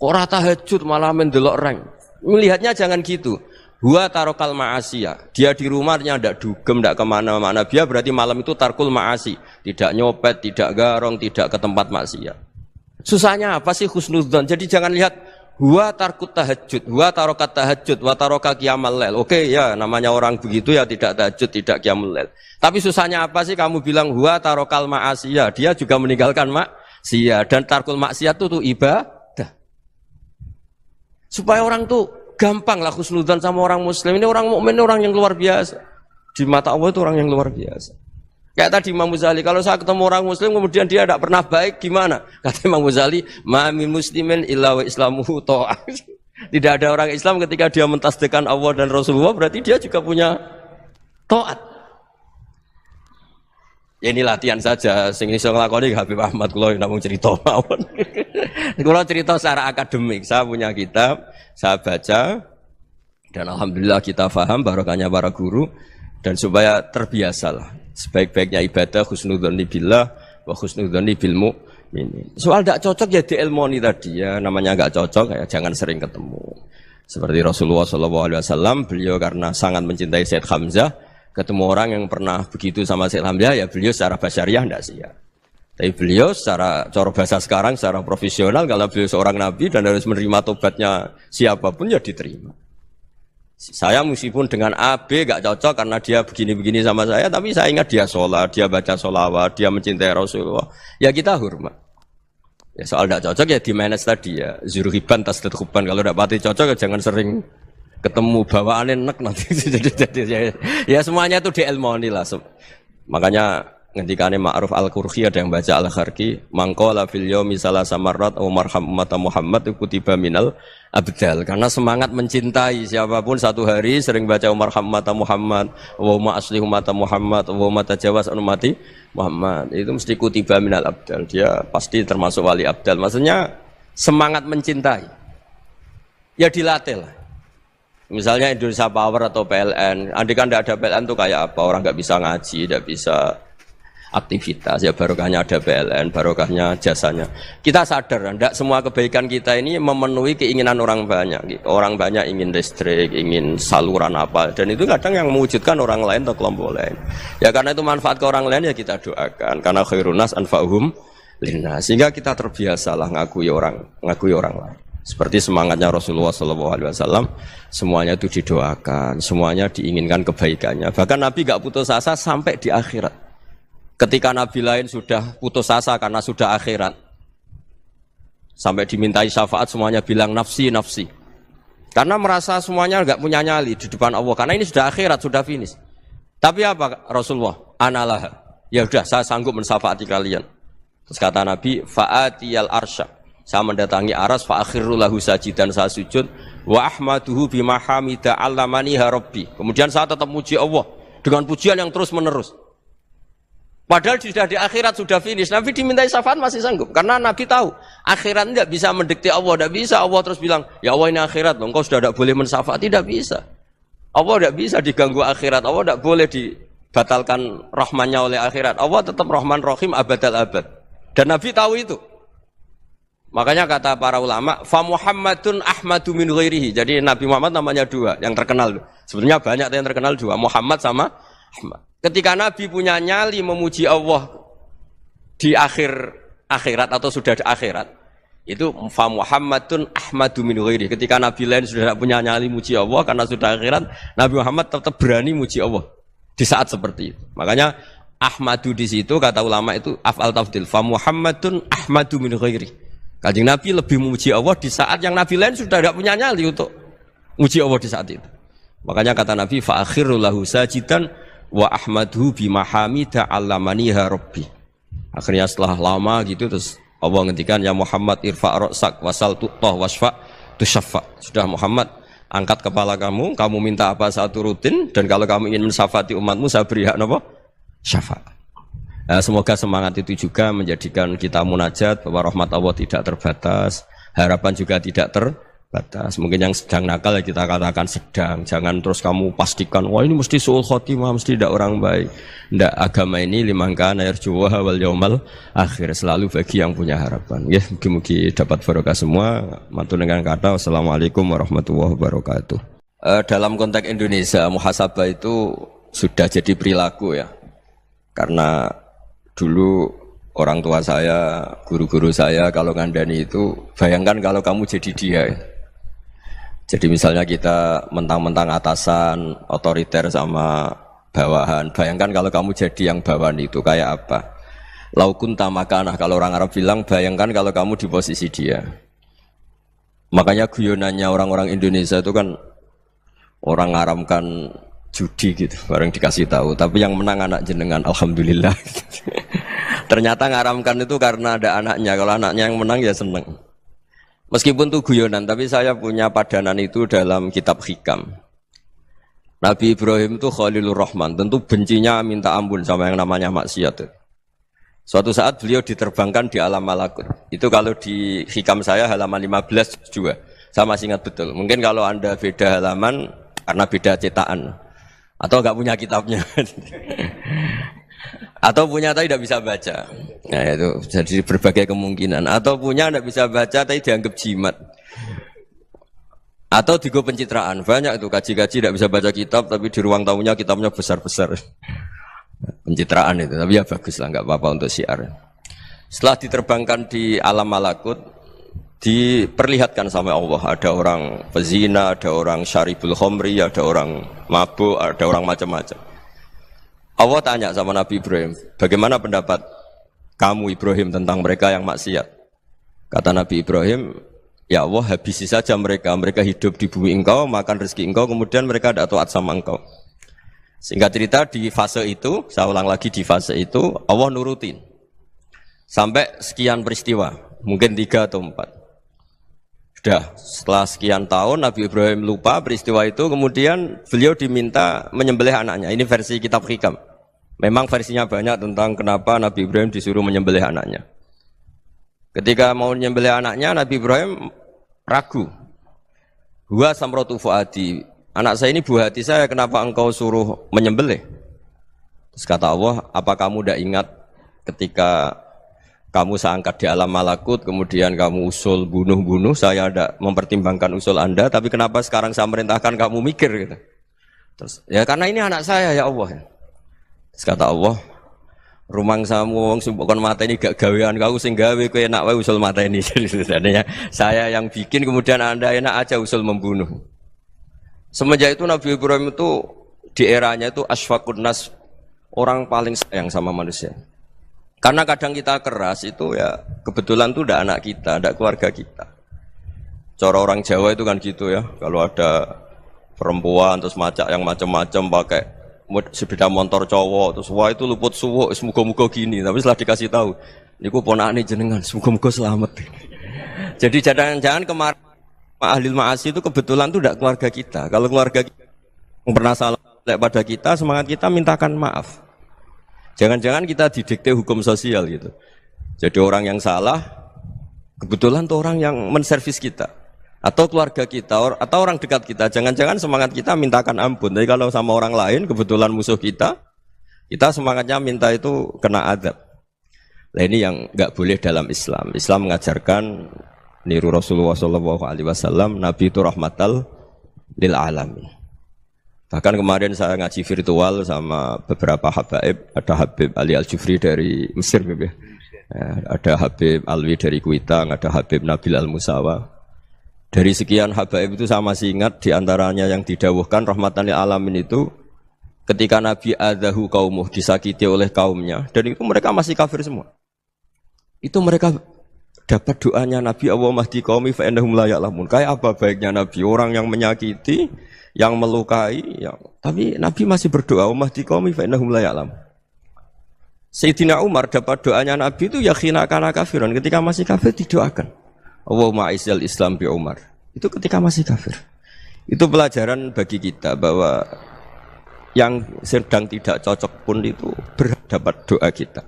Ora tahajud malah mendelok reng. Melihatnya jangan gitu. Huwa tarokal ma'asiyah. Dia di rumahnya ndak dugem, ndak kemana-mana. Dia berarti malam itu tarkul ma'asi. Tidak nyopet, tidak garong, tidak ke tempat maksiat. Susahnya apa sih husnudzon? Jadi jangan lihat huwa tarkut tahajud, huwa tarokat tahajud, wa taroka qiyamal lail. Oke ya, namanya orang begitu ya tidak tahajud, tidak qiyamul lail. Tapi susahnya apa sih kamu bilang huwa tarokal ma'asiyah, dia juga meninggalkan maksiat, dan tarkul maksiat itu ibadah. Supaya orang tuh gampang lah husnudzon sama orang muslim. Ini orang mukmin, orang yang luar biasa. Di mata Allah itu orang yang luar biasa. Kayak tadi Imam Ghazali, kalau saya ketemu orang muslim kemudian dia tidak pernah baik, gimana? Kata Imam Ghazali, ma min muslimin illa wa islamuhu ta'ah. Tidak ada orang Islam ketika dia mentasdihkan Allah dan Rasulullah, berarti dia juga punya taat. Ya ini latihan saja, sing iso nglakoni Habib Ahmad kula namung cerita mawon. Kula cerita secara akademik, saya punya kitab, saya baca dan alhamdulillah kita paham barokahnya para guru dan supaya terbiasalah. Sebaik-baiknya ibadah husnudzon billah wa husnudzon bil mu'minin. Soal tidak cocok ya diilmoni tadi ya, namanya enggak cocok ya jangan sering ketemu. Seperti Rasulullah SAW, beliau karena sangat mencintai Said Hamzah, ketemu orang yang pernah begitu sama Said Hamzah ya beliau secara basyariah tidak siap. Tapi beliau secara cara bahasa sekarang, secara profesional, kalau beliau seorang nabi dan harus menerima tobatnya siapapun ya diterima. Saya meskipun dengan A, B gak cocok karena dia begini-begini sama saya, tapi saya ingat dia sholat, dia baca sholawat, dia mencintai Rasulullah. Ya kita hormat. Ya soal gak cocok ya di manage tadi ya. Zuruhiban tasdid huban. Kalau gak pati cocok ya jangan sering ketemu, bawaannya enak nanti. Ya semuanya itu diilmoni lah. Makanya ngendikane Ma'ruf Al-Qurhi ada yang baca Al-Kharki, mangqala fil yaumi salasa marrat aw marham ummata Muhammad kutiba minal abdal. Karena semangat mencintai siapapun satu hari sering baca marham ummata Muhammad, wa asli ummata Muhammad, wa tajawaz an ummati Muhammad. Itu mesti kutiba minal abdal. Dia pasti termasuk wali abdal. Maksudnya semangat mencintai. Ya dilatih lah. Misalnya Indonesia Power atau PLN, andai kan tidak ada PLN itu kayak apa? Orang nggak bisa ngaji, tidak bisa aktivitas, ya barokahnya ada PLN, barokahnya jasanya. Kita sadar, tidak semua kebaikan kita ini memenuhi keinginan orang banyak. Gitu. Orang banyak ingin listrik, ingin saluran apa, dan itu kadang yang mewujudkan orang lain atau kelompok lain. Ya karena itu manfaat ke orang lain ya kita doakan. Karena khairun nas anfa'uhum linnas. Sehingga kita terbiasalah ngakui orang lain. Seperti semangatnya Rasulullah SAW, semuanya itu didoakan, semuanya diinginkan kebaikannya. Bahkan Nabi gak putus asa sampai di akhirat. Ketika Nabi lain sudah putus asa karena sudah akhirat, sampai dimintai syafaat semuanya bilang nafsi, nafsi. Karena merasa semuanya enggak punya nyali di depan Allah. Karena ini sudah akhirat, sudah finish. Tapi apa Rasulullah? Analah. Ya sudah, saya sanggup mensyafaati kalian. Terus kata Nabi, fa'atiyal arsya. Saya mendatangi aras, fa'akhiru lahu sajidan, saya sujud. Wa ahmaduhu bimahamida allamaniha rabbi. Kemudian saya tetap muji Allah dengan pujian yang terus menerus. Padahal sudah di akhirat, sudah finish. Nabi dimintai syafaat masih sanggup. Karena Nabi tahu, akhirat tidak bisa mendikte Allah. Tidak bisa Allah terus bilang, ya Allah ini akhirat loh, engkau sudah tidak boleh mensyafaat. Tidak bisa. Allah tidak bisa diganggu akhirat. Allah tidak boleh dibatalkan rahmannya oleh akhirat. Allah tetap rahman rahim abadal abad. Dan Nabi tahu itu. Makanya kata para ulama, fa Muhammadun ahmadu min ghairihi. Jadi Nabi Muhammad namanya dua, yang terkenal. Sebenarnya banyak yang terkenal dua, Muhammad sama Ahmad. Ketika Nabi punya nyali memuji Allah di akhir akhirat atau sudah di akhirat itu fa Muhammadun ahmadu min ghairi. Ketika Nabi lain sudah tidak punya nyali muji Allah karena sudah akhirat, Nabi Muhammad tetap berani muji Allah di saat seperti itu. Makanya ahmadu di situ kata ulama itu af'al tafdil. Fa Muhammadun ahmadu min ghairi. Kanjeng Nabi lebih memuji Allah di saat yang Nabi lain sudah tidak punya nyali untuk muji Allah di saat itu. Makanya kata Nabi fa akhiru lahu sajidan wa ahmadhu bi mahamida 'allamaniha rabbi. Akhirnya setelah lama gitu terus Allah ngendikan ya Muhammad irfa' ra'sak wasal tu'tah wasfa' tusyaffa. Sudah Muhammad angkat kepala kamu minta apa saat rutin dan kalau kamu ingin mensafati umatmu saya beri hak napa? Syafa'. Nah, semoga semangat itu juga menjadikan kita munajat bahwa rahmat Allah tidak terbatas, harapan juga tidak terbatas. Mungkin yang sedang nakal ya kita katakan sedang, jangan terus kamu pastikan wah ini mesti suul khotimah, mesti tidak orang baik. Tidak, agama ini liman kana yarju wal yaumal akhir, selalu bagi yang punya harapan. Ya, mugi-mugi dapat barokah semua. Mantu dengan kata wassalamualaikum warahmatullahi wabarakatuh. Dalam konteks Indonesia muhasabah itu sudah jadi perilaku ya. Karena dulu orang tua saya, guru-guru saya kalau ngandani itu bayangkan kalau kamu jadi dia ya. Jadi misalnya kita mentang-mentang atasan, otoriter sama bawahan. Bayangkan kalau kamu jadi yang bawahan itu kayak apa? Laukun tamakanah, kalau orang Arab bilang bayangkan kalau kamu di posisi dia. Makanya guyonannya orang-orang Indonesia itu kan orang ngaramkan judi gitu, bareng dikasih tahu. Tapi yang menang anak jenengan, alhamdulillah. Ternyata ngaramkan itu karena ada anaknya. Kalau anaknya yang menang ya seneng. Meskipun itu guyonan, tapi saya punya padanan itu dalam kitab Hikam. Nabi Ibrahim itu Khalilur Rahman, tentu bencinya minta ampun sama yang namanya maksiat. Suatu saat beliau diterbangkan di alam malakut. Itu kalau di Hikam saya halaman 15 juga. Saya masih ingat betul. Mungkin kalau Anda beda halaman karena beda cetakan. Atau enggak punya kitabnya. Atau punya tapi tidak bisa baca. Nah itu jadi berbagai kemungkinan. Atau punya tidak bisa baca tapi dianggap jimat. Atau digo pencitraan. Banyak itu kaji-kaji tidak bisa baca kitab tapi di ruang tamunya kitabnya besar-besar. Pencitraan itu. Tapi ya bagus lah, nggak apa-apa untuk syiar. Setelah diterbangkan di alam malakut, diperlihatkan sama Allah. Ada orang pezina, ada orang syaribul khomri, ada orang mabuk, ada orang macam-macam. Allah tanya sama Nabi Ibrahim, bagaimana pendapat kamu Ibrahim tentang mereka yang maksiat? Kata Nabi Ibrahim, ya Allah habisi saja mereka hidup di bumi engkau, makan rezeki engkau, kemudian mereka tidak taat sama engkau. Singkat cerita di fase itu, saya ulang lagi di fase itu, Allah nurutin. Sampai sekian peristiwa, mungkin 3 atau 4. Sudah, setelah sekian tahun Nabi Ibrahim lupa peristiwa itu, kemudian beliau diminta menyembelih anaknya. Ini versi kitab Hikam. Memang versinya banyak tentang kenapa Nabi Ibrahim disuruh menyembelih anaknya. Ketika mau menyembelih anaknya, Nabi Ibrahim ragu. Huwa samratu fuadi. Anak saya ini buah hati saya, kenapa engkau suruh menyembelih? Terus kata Allah, apa kamu tidak ingat ketika kamu saya angkat di alam malakut, kemudian kamu usul bunuh-bunuh, saya tidak mempertimbangkan usul Anda, tapi kenapa sekarang saya merintahkan kamu mikir gitu. Terus, ya karena ini anak saya ya Allah. Terus kata Allah, rumang samu wong sumpukon mata ini gak gawean kau sing gawe kowe enak wae usul mata ini. Jadi sebenarnya saya yang bikin kemudian Anda enak aja usul membunuh. Semenjak itu Nabi Ibrahim itu di eranya itu asfaqun nas, orang paling sayang sama manusia. Karena kadang kita keras itu ya kebetulan tuh udah anak kita, ada keluarga kita. Cara orang Jawa itu kan gitu ya, kalau ada perempuan terus macak yang macam-macam pakai sepeda motor cowok terus wah itu luput suwuk, semoga-moga gini. Tapi setelah dikasih tahu, niku ponakane jenengan, semoga-moga selamat. Jadi jangan-jangan kemarin ahli ma'asi itu kebetulan tuh tidak keluarga kita. Kalau keluarga kita yang pernah salah pada kita, semangat kita mintakan maaf. Jangan-jangan kita didikte hukum sosial gitu. Jadi orang yang salah kebetulan tuh orang yang menservis kita. Atau keluarga kita, atau orang dekat kita, jangan-jangan semangat kita mintakan ampun. Tapi kalau sama orang lain, kebetulan musuh kita semangatnya minta itu kena adab. Nah ini yang nggak boleh dalam Islam. Islam mengajarkan niru Rasulullah SAW, Nabi itu rahmatal lil alamin. Bahkan kemarin saya ngaji virtual sama beberapa habaib, ada Habib Ali Al-Jufri dari Mesir, ya. Ada Habib Alwi dari Kuitang, ada Habib Nabil Al-Musawa. Dari sekian habaib itu saya masih ingat diantaranya yang didawuhkan rahmatan lil alamin itu ketika Nabi adzahu qaumuh, disakiti oleh kaumnya, dan itu mereka masih kafir semua. Itu mereka dapat doanya Nabi, Allahumma hdi qaumi fa innahum la ya'lamun. Kayak apa baiknya Nabi, orang yang menyakiti, yang melukai, tapi Nabi masih berdoa, Allahumma hdi qaumi fa innahum la ya'lamun. Sayyidina Umar dapat doanya Nabi itu yakhina kana kafiran, ketika masih kafir didoakan. Allahumma aizzal Islam bi Umar. Itu ketika masih kafir. Itu pelajaran bagi kita bahwa yang sedang tidak cocok pun itu berdapat doa kita.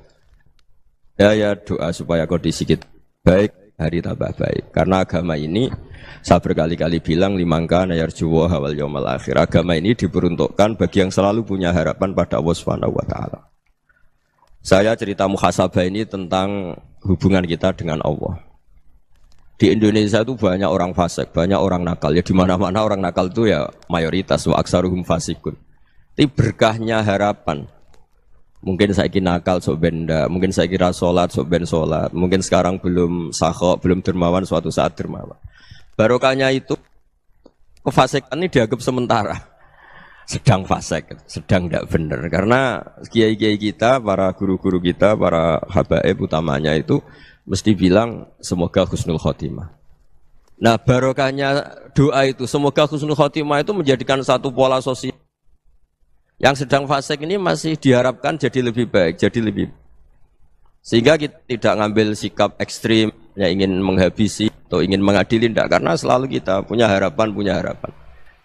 Ya doa supaya kondisi kita baik, hari tambah baik. Karena agama ini saya berkali-kali bilang limangka yarjuwa wal yaumal akhir. Agama ini diperuntukkan bagi yang selalu punya harapan pada Allah Subhanahu wa taala. Saya cerita muhasabah ini tentang hubungan kita dengan Allah. Di Indonesia itu banyak orang fasik, banyak orang nakal. Ya di mana-mana orang nakal itu ya mayoritas, wa aksaruhum fasikun. Tapi berkahnya harapan. Mungkin saya kira nakal sok benda, mungkin saya kira sholat sok ben sholat, mungkin sekarang belum sakhok, belum dermawan, suatu saat dermawan. Barokahnya itu kefasikan ini dianggap sementara. Sedang fasik, sedang tidak benar. Karena kiai-kiai kita, para guru-guru kita, para habaib utamanya itu mesti bilang semoga husnul khotimah. Nah barokahnya doa itu semoga husnul khotimah itu menjadikan satu pola sosial. Yang sedang fasik ini masih diharapkan jadi lebih baik, jadi lebih. Sehingga kita tidak ngambil sikap ekstrim, yang ingin menghabisi atau ingin mengadili, tidak. Karena selalu kita punya harapan.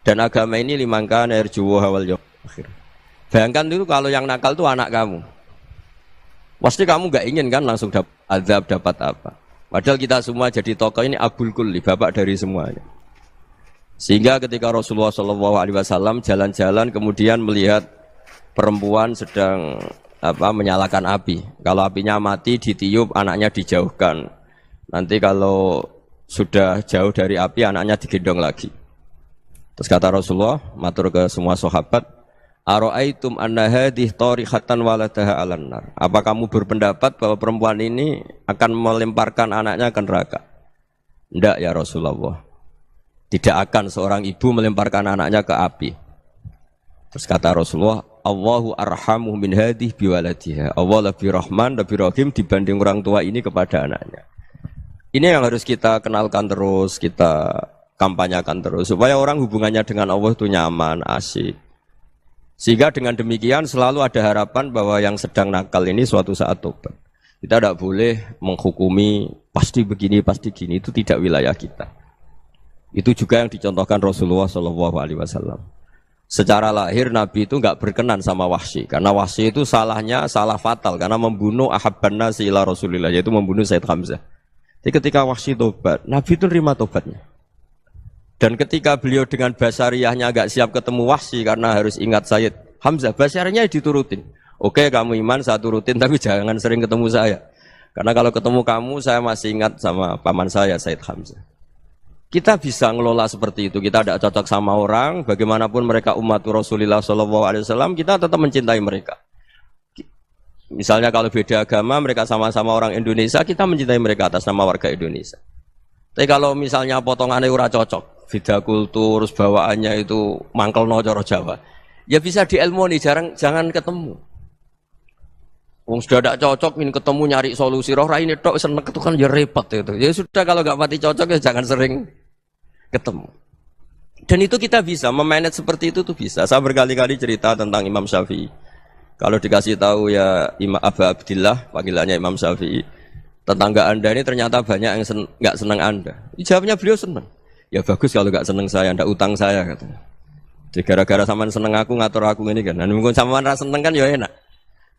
Dan agama ini limangkan yarjuwa wal yaumal akhir. Bayangkan itu kalau yang nakal itu anak kamu. Pasti kamu gak ingin kan langsung dapat azab, dapat apa. Padahal kita semua jadi tokoh ini abul kulli, bapak dari semuanya. Sehingga ketika Rasulullah SAW jalan-jalan kemudian melihat perempuan sedang menyalakan api. Kalau apinya mati ditiup, anaknya dijauhkan. Nanti kalau sudah jauh dari api, anaknya digendong lagi. Terus kata Rasulullah, matur ke semua sahabat, Aro'aitum anna hadih tarihatan waladaha alan nar. Apa kamu berpendapat bahwa perempuan ini akan melemparkan anaknya ke neraka? Tidak ya Rasulullah. Tidak akan seorang ibu melemparkan anaknya ke api. Terus kata Rasulullah, Allahu arhamu min hadih biwaladiha. Allah lebih rahman, lebih rahim dibanding orang tua ini kepada anaknya. Ini yang harus kita kenalkan terus, kita kampanyakan terus. Supaya orang hubungannya dengan Allah itu nyaman, asik. Sehingga dengan demikian selalu ada harapan bahwa yang sedang nakal ini suatu saat tobat. Kita tidak boleh menghukumi pasti begini, pasti gini, itu tidak wilayah kita. Itu juga yang dicontohkan Rasulullah SAW. Secara lahir Nabi itu nggak berkenan sama Wahsy, karena Wahsy itu salahnya salah fatal karena membunuh ahabban nasi ila Rasulillah, yaitu membunuh Said Hamzah. Jadi ketika Wahsy tobat, Nabi itu terima tobatnya. Dan ketika beliau dengan basariyahnya agak siap ketemu Wahsy karena harus ingat Sayyid Hamzah, basariyahnya diturutin. Oke, kamu iman, saya turutin, tapi jangan sering ketemu saya. Karena kalau ketemu kamu, saya masih ingat sama paman saya, Sayyid Hamzah. Kita bisa ngelola seperti itu. Kita tidak cocok sama orang, bagaimanapun mereka umat Rasulullah SAW, kita tetap mencintai mereka. Misalnya kalau beda agama, mereka sama-sama orang Indonesia, kita mencintai mereka atas nama warga Indonesia. Tapi kalau misalnya potongannya ora cocok, beda kultur, bawaannya itu mangkelno cara Jawa, ya bisa diilmoni, jangan ketemu. Wong sudah tidak cocok, ingin ketemu nyari solusi, roh ini tok seneng itu kan ya repot itu. Ya sudah kalau nggak pati cocok ya jangan sering ketemu. Dan itu kita bisa memanage seperti itu tuh bisa. Saya berkali-kali cerita tentang Imam Syafi'i. Kalau dikasih tahu ya Imam Aba Abdillah, panggilannya Imam Syafi'i, tetangga anda ini ternyata banyak yang nggak senang anda. Jawabnya beliau senang. Ya bagus kalau nggak senang saya, ndak utang saya katanya. Jadi gara-gara sampean seneng aku ngatur aku ini kan. Dan mungkin sampean rasa seneng kan ya enak.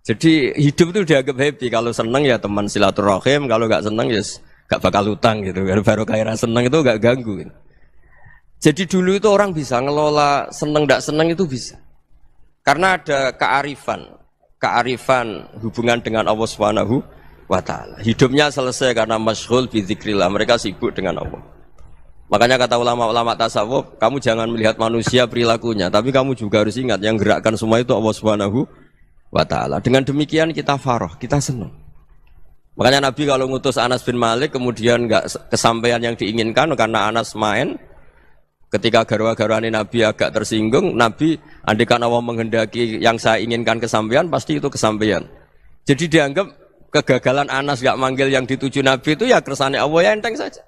Jadi hidup itu dianggap happy. Kalau seneng ya teman silaturahim, kalau nggak seneng ya nggak bakal utang gitu. Baru kayak rasa seneng itu nggak ganggu. Gitu. Jadi dulu itu orang bisa ngelola seneng ndak seneng itu bisa. Karena ada kearifan hubungan dengan Allah Subhanahu wa ta'ala. Hidupnya selesai karena masyghul bi dzikrillah. Mereka sibuk dengan Allah. Makanya kata ulama-ulama tasawuf, kamu jangan melihat manusia perilakunya, tapi kamu juga harus ingat yang gerakkan semua itu Allah Subhanahu wa ta'ala. Dengan demikian kita farah, kita senang. Makanya Nabi kalau ngutus Anas bin Malik kemudian nggak kesampaian yang diinginkan karena Anas main, ketika garwa-garwane Nabi agak tersinggung, Nabi andaikan Allah menghendaki yang saya inginkan kesampaian, pasti itu kesampaian. Jadi dianggap kegagalan Anas gak manggil yang dituju Nabi itu ya kersane Allah, ya enteng saja.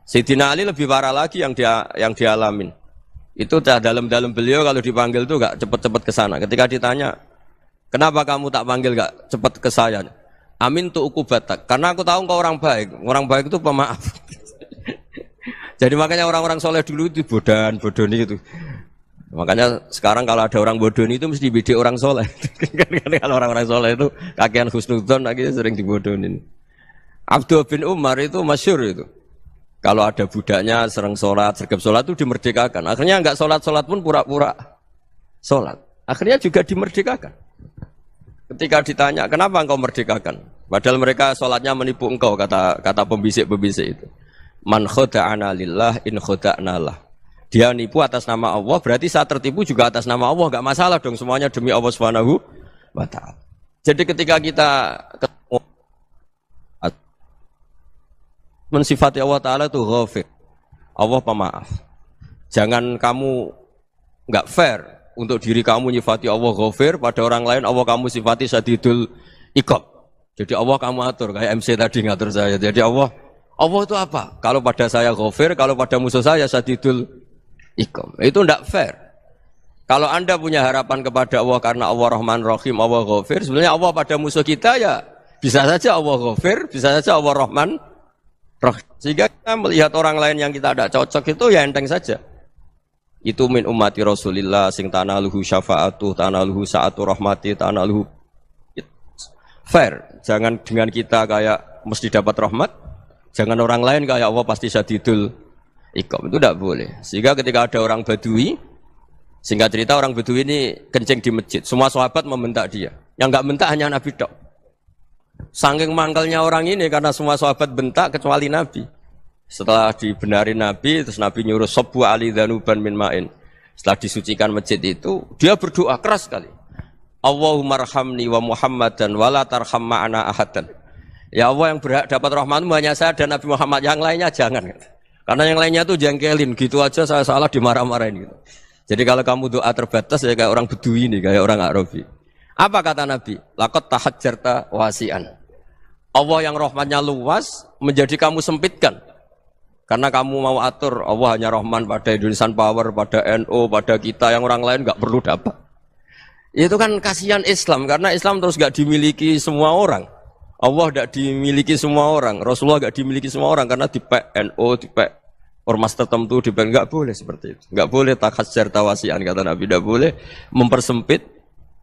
Sayyidina Ali lebih parah lagi yang dialamin. Itu dalam beliau kalau dipanggil tuh gak cepet-cepet ke sana. Ketika ditanya, kenapa kamu tak panggil gak cepet ke saya? Amin tu ukubatak. Karena aku tahu engkau orang baik. Orang baik itu pemaaf. Jadi makanya orang-orang soleh dulu itu bodoni itu. Makanya sekarang kalau ada orang bodoni itu mesti bidik orang soleh. Kalau orang-orang soleh itu kakean husnudzon akhirnya sering dibodonin. Abdul bin Umar itu masyhur itu. Kalau ada budaknya sering sholat, sergap sholat itu dimerdekakan. Akhirnya enggak sholat pun pura-pura sholat. Akhirnya juga dimerdekakan. Ketika ditanya, kenapa engkau merdekakan? Padahal mereka sholatnya menipu engkau, kata pembisik-pembisik itu. Man khoda'ana lillah in khoda'na lah. Dia nipu atas nama Allah, berarti saat tertipu juga atas nama Allah. Enggak masalah dong, semuanya demi Allah Subhanahu wa ta'ala. Jadi ketika kita mensifati Allah Ta'ala itu ghafir. Allah pemaaf. Jangan kamu enggak fair untuk diri kamu nyifati Allah ghafir, pada orang lain Allah kamu sifati syadidul iqab. Jadi Allah kamu atur, kayak MC tadi ngatur saya. Jadi Allah itu apa? Kalau pada saya ghafir, kalau pada musuh saya syadidul iqab. Itu tidak fair. Kalau Anda punya harapan kepada Allah karena Allah Rahman Rahim, Allah ghafir, sebenarnya Allah pada musuh kita ya bisa saja Allah ghafir, bisa saja Allah Rahman Rahim. Sehingga kita melihat orang lain yang kita tidak cocok itu ya enteng saja. Itu min ummati Rasulillah sing tanaluhu syafa'atu, tanaluhu sa'atu rahmati, tanaluhu fair. Jangan dengan kita kayak mesti dapat rahmat, jangan orang lain kayak Allah pasti syadidul iqab. Itu tidak boleh. Sehingga ketika ada orang Badui, singkat cerita orang Badui ini kencing di masjid, semua sahabat membentak dia. Yang enggak bentak hanya Nabi tok. Saking mangkelnya orang ini karena semua sahabat bentak kecuali Nabi. Setelah dibenarin Nabi, terus Nabi nyuruh Sabbu ali dhanuban min ma'in. Setelah disucikan masjid itu, dia berdoa keras sekali. Allahumma arhamni wa Muhammadan wa la tarham ma'ana ahadan. Ya Allah, yang berhak dapat rahmatmu hanya saya dan Nabi Muhammad, yang lainnya jangan. Karena yang lainnya itu jengkelin, gitu aja saya salah dimarah-marahin gitu. Jadi kalau kamu doa terbatas ya kayak orang Bedui ini, kayak orang Arabi. Apa kata Nabi? Laqad tahajjarta wasi'an. Allah yang rahmatnya luas menjadi kamu sempitkan. Karena kamu mau atur Allah hanya Rahman pada Indonesian Power, pada NU, pada kita, yang orang lain nggak perlu dapat. Itu kan kasihan Islam, karena Islam terus nggak dimiliki semua orang. Allah nggak dimiliki semua orang, Rasulullah nggak dimiliki semua orang, karena dipek NU, dipek ormas tertentu, dipek nggak boleh seperti itu. Nggak boleh takhasyar tawasian, kata Nabi, nggak boleh mempersempit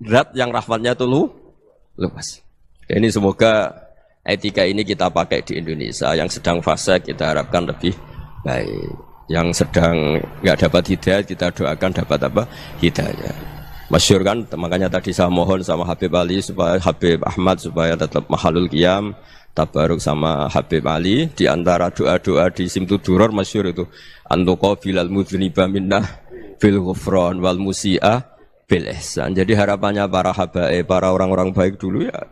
zat yang rahmatnya itu luas. Ini semoga etika ini kita pakai di Indonesia. Yang sedang fase kita harapkan lebih baik. Yang sedang nggak dapat hidayah kita doakan dapat apa? Hidayah. Masyhur kan, makanya tadi saya mohon sama Habib Ali supaya Habib Ahmad supaya tetap mahalul qiyam, tabaruk sama Habib Ali. Di antara doa-doa di Simtud Duror masyhur itu antuqabilal mudhniba minnah bil ghufran wal musi'ah bil ihsan. Jadi harapannya para habaib, para orang-orang baik dulu ya,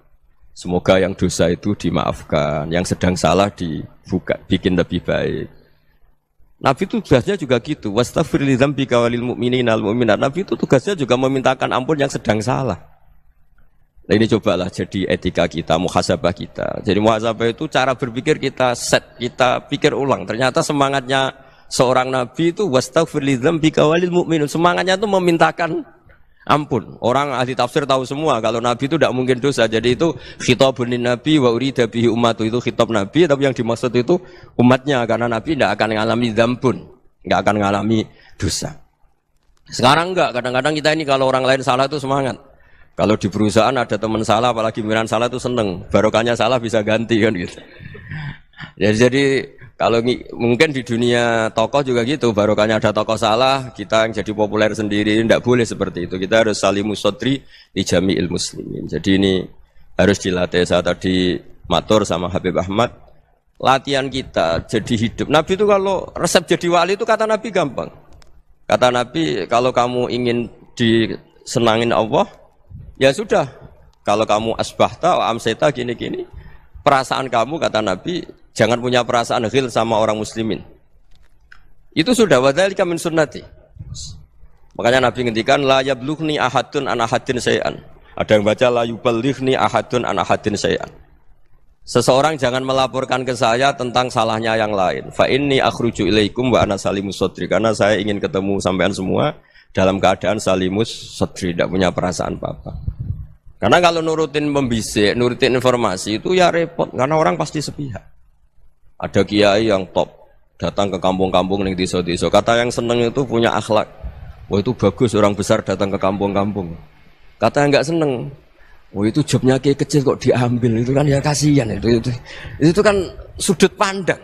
semoga yang dosa itu dimaafkan, yang sedang salah dibuka, bikin lebih baik. Nabi itu tugasnya juga gitu. Wastaghfir li dzambika walil mu'minina wal mu'minat. Nabi itu tugasnya juga memintakan ampun yang sedang salah. Nah ini cobalah jadi etika kita, muhasabah kita. Jadi muhasabah itu cara berpikir kita set, kita pikir ulang. Ternyata semangatnya seorang nabi itu wastaghfir li dzambika walil mu'minin. Semangatnya itu memintakan ampun. Orang ahli tafsir tahu semua kalau Nabi itu tidak mungkin dosa. Jadi itu khitabun Nabi wa urida bihi ummatu, itu khitab Nabi, tapi yang dimaksud itu umatnya, karena Nabi tidak akan mengalami dzambun, tidak akan mengalami dosa. Sekarang enggak, kadang-kadang kita ini kalau orang lain salah itu semangat. Kalau di perusahaan ada teman salah, apalagi pimpinan salah itu seneng. Barokahnya salah bisa ganti kan gitu. Jadi kalau mungkin di dunia tokoh juga gitu, barokahnya ada tokoh salah, kita yang jadi populer sendiri, tidak boleh seperti itu. Kita harus salimus sodri di jami'il muslimin. Jadi ini harus dilatih. Saya tadi matur sama Habib Ahmad, latihan kita jadi hidup. Nabi itu kalau resep jadi wali itu kata Nabi gampang. Kata Nabi, kalau kamu ingin disenangin Allah, ya sudah. Kalau kamu asbahta, amseta gini-gini, perasaan kamu kata Nabi jangan punya perasaan ghil sama orang muslimin. Itu sudah wadzalika min sunnati. Makanya Nabi ngendikan la yablughni ahadun an ahadin syai'an. Ada yang baca la yuballighni ahadun an ahadin syai'an. Seseorang jangan melaporkan ke saya tentang salahnya yang lain. Fa inni akhruju ilaikum wa ana salimus sadri. Karena saya ingin ketemu sampean semua dalam keadaan salimus sadri, tidak punya perasaan apa-apa. Karena kalau nurutin membisik, nurutin informasi itu ya repot. Karena orang pasti sepihak. Ada kiai yang top, datang ke kampung-kampung ning desa-desa. Kata yang seneng itu punya akhlak. Wah itu bagus orang besar datang ke kampung-kampung. Kata yang enggak seneng, wah itu jobnya kiai kecil kok diambil, itu kan ya kasihan itu kan sudut pandang.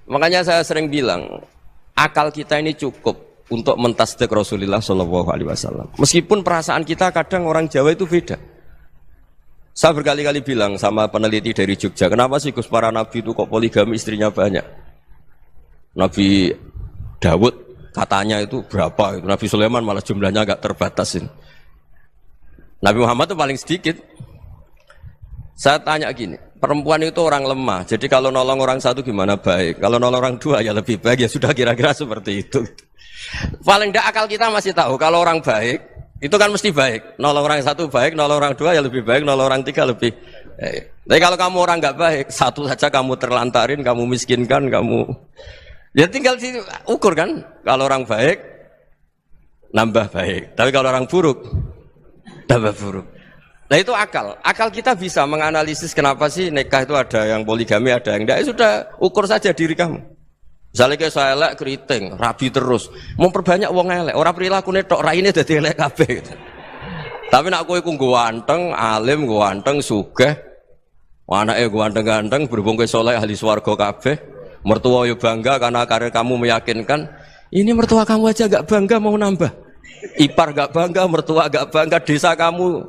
Makanya saya sering bilang, akal kita ini cukup untuk mentasdik Rasulullah Shallallahu Alaihi Wasallam. Meskipun perasaan kita kadang orang Jawa itu beda. Saya berkali-kali bilang sama peneliti dari Jogja, kenapa sih Gus para nabi itu kok poligami istrinya banyak? Nabi Dawud katanya itu berapa? Nabi Sulaiman malah jumlahnya agak terbatasin. Nabi Muhammad itu paling sedikit. Saya tanya gini, perempuan itu orang lemah. Jadi kalau nolong orang satu gimana baik? Kalau nolong orang dua ya lebih baik. Ya sudah kira-kira seperti itu. Paling tidak akal kita masih tahu kalau orang baik itu kan mesti baik. Nolong orang satu baik, nolong orang dua ya lebih baik, nolong orang tiga lebih baik. Tapi kalau kamu orang nggak baik, satu saja kamu terlantarin, kamu miskinkan, kamu ya tinggal diukur kan. Kalau orang baik nambah baik, tapi kalau orang buruk tambah buruk. Nah itu akal. Akal kita bisa menganalisis kenapa sih nikah itu ada yang poligami, ada yang enggak. Ya sudah, ukur saja diri kamu. Misalnya kayak saya elek keriting, rabi terus, memperbanyak wong elek. Orang perilaku netok raine dadi elek kabeh gitu. Tapi nak kowe ku ganteng, alim, ganteng, sugih, anake ganteng-ganteng, berhubung kowe saleh ahli swarga kabeh, mertua yo bangga karena karir kamu meyakinkan. Ini mertua kamu aja enggak bangga mau nambah. Ipar enggak bangga, mertua enggak bangga, desa kamu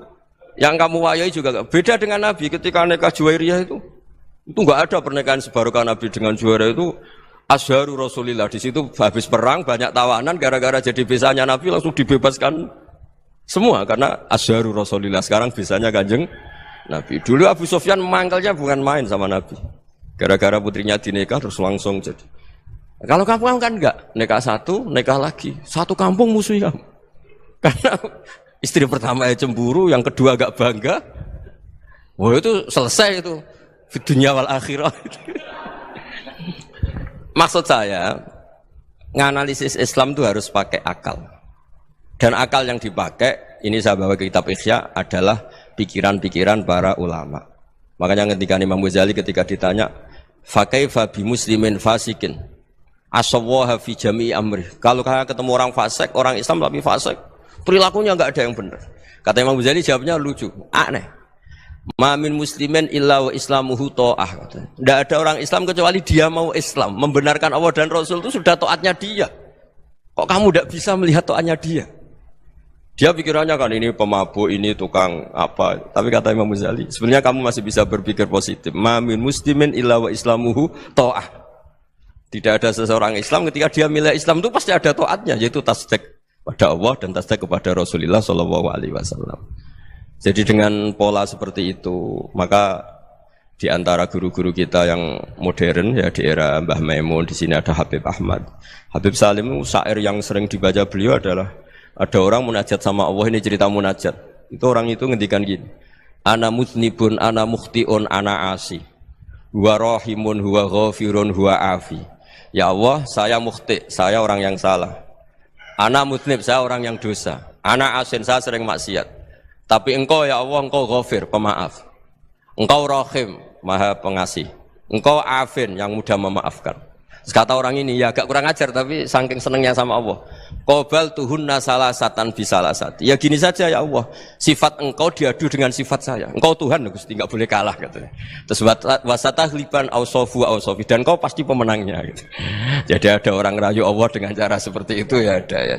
yang kamu wayai juga enggak. Beda dengan Nabi ketika nikah Juwairiyah itu enggak ada pernikahan sebarokah Nabi dengan Juwairiyah itu. Azharu Rasulillah, di situ habis perang banyak tawanan gara-gara jadi besanya Nabi langsung dibebaskan semua karena Azharu Rasulillah. Sekarang besanya Kanjeng Nabi. Dulu Abu Sufyan mangkelnya bukan main sama Nabi. Gara-gara putrinya dinikah terus langsung jadi. Kalau kamu kan enggak, nikah satu, nikah lagi. Satu kampung musuh kamu. Karena istri pertama ya cemburu, yang kedua agak bangga. Wah itu selesai itu. Di dunia wal akhirah. Maksud saya, nganalisis Islam itu harus pakai akal. Dan akal yang dipakai, ini saya bawa ke kitab Ihya, adalah pikiran-pikiran para ulama. Makanya ketika Imam Ghazali ketika ditanya, fakaifa bi muslimin fasikin asawwaha fi jami'i amri. Kalau kalian ketemu orang fasik, orang Islam tapi fasik, perilakunya enggak ada yang benar. Kata Imam Ghazali jawabnya lucu, aneh. Ma min muslimin illa wa islamuhu ta'ah. Tidak ada orang Islam kecuali dia mau Islam, membenarkan Allah dan Rasul itu sudah taatnya dia. Kok kamu tidak bisa melihat taatnya dia? Dia pikirannya kan ini pemabuk, ini tukang apa. Tapi kata Imam Ghazali, sebenarnya kamu masih bisa berpikir positif. Ma min muslimin illa wa islamuhu ta'ah. Tidak ada seseorang Islam ketika dia milih Islam itu pasti ada taatnya, yaitu tasdik pada Allah dan tasdik kepada Rasulullah sallallahu alaihi wasallam. Jadi dengan pola seperti itu, maka di antara guru-guru kita yang modern ya di era Mbah Maimun, di sini ada Habib Ahmad. Habib Salim syair yang sering dibaca beliau adalah ada orang munajat sama Allah, ini cerita munajat. Itu orang itu ngendikan gini. Ana mutnibun, ana mukhtiun, ana asi. Huwa rahimun, huwa ghafirun, huwa afi. Ya Allah, saya mukhti, saya orang yang salah. Ana mutnib, saya orang yang dosa. Ana asin, saya sering maksiat. Tapi engkau ya Allah, engkau ghafir, pemaaf. Engkau rahim, maha pengasih. Engkau afin, yang mudah memaafkan. Kata orang ini, ya agak kurang ajar, tapi saking senengnya sama Allah. Qobal tuhunna salasatan bisalasati. Ya gini saja ya Allah, sifat engkau diadu dengan sifat saya. Engkau Tuhan, Gusti, enggak boleh kalah katanya. Terus wasatahliban ausofu ausofi, dan engkau pasti pemenangnya gitu. Jadi ada orang rayu Allah dengan cara seperti itu ya ada ya.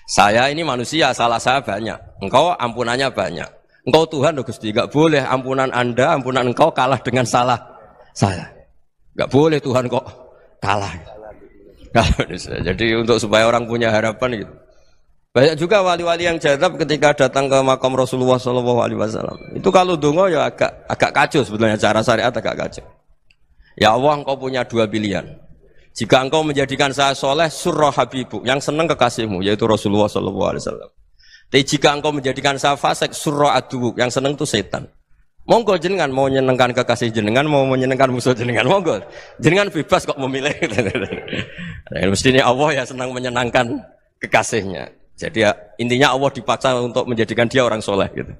Saya ini manusia, salah saya banyak. Engkau ampunannya banyak. Engkau Tuhan, Gusti, enggak boleh ampunan Anda, ampunan engkau kalah dengan salah saya. Enggak boleh Tuhan kok kalah. Jadi untuk supaya orang punya harapan gitu. Banyak juga wali-wali yang jadab ketika datang ke makam Rasulullah SAW. Itu kalau dongo ya agak kacau sebetulnya, cara syariat agak kacau. Ya Allah, engkau punya dua pilihan. Jika engkau menjadikan saya soleh, surah habibu, yang senang kekasihmu, yaitu Rasulullah SAW. Tapi jika engkau menjadikan saya fasik, surah adubu, yang senang itu setan. Monggo jenengan mau menyenangkan kekasih jenengan, mau menyenangkan musuh jenengan, monggo. Jenengan bebas kok memilih. Nah, mestinya Allah ya senang menyenangkan kekasihnya. Jadi ya, intinya Allah dipaksa untuk menjadikan dia orang soleh gitu.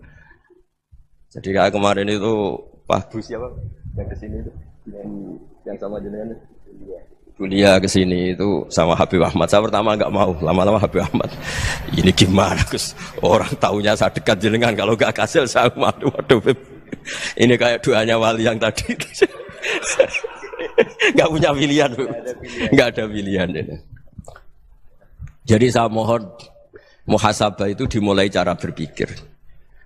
Jadi kayak kemarin itu Pak Bu siapa yang kesini itu, yang sama jenengan kuliah kesini itu sama Habib Ahmad. Saya pertama nggak mau, lama-lama Habib Ahmad. Ini gimana Gus? Orang taunya saya dekat jenengan, kalau nggak kasih saya waduh. Ini kayak doanya wali yang tadi. Nggak punya pilihan, nggak ada pilihan ini. Jadi saya mohon muhasabah itu dimulai cara berpikir.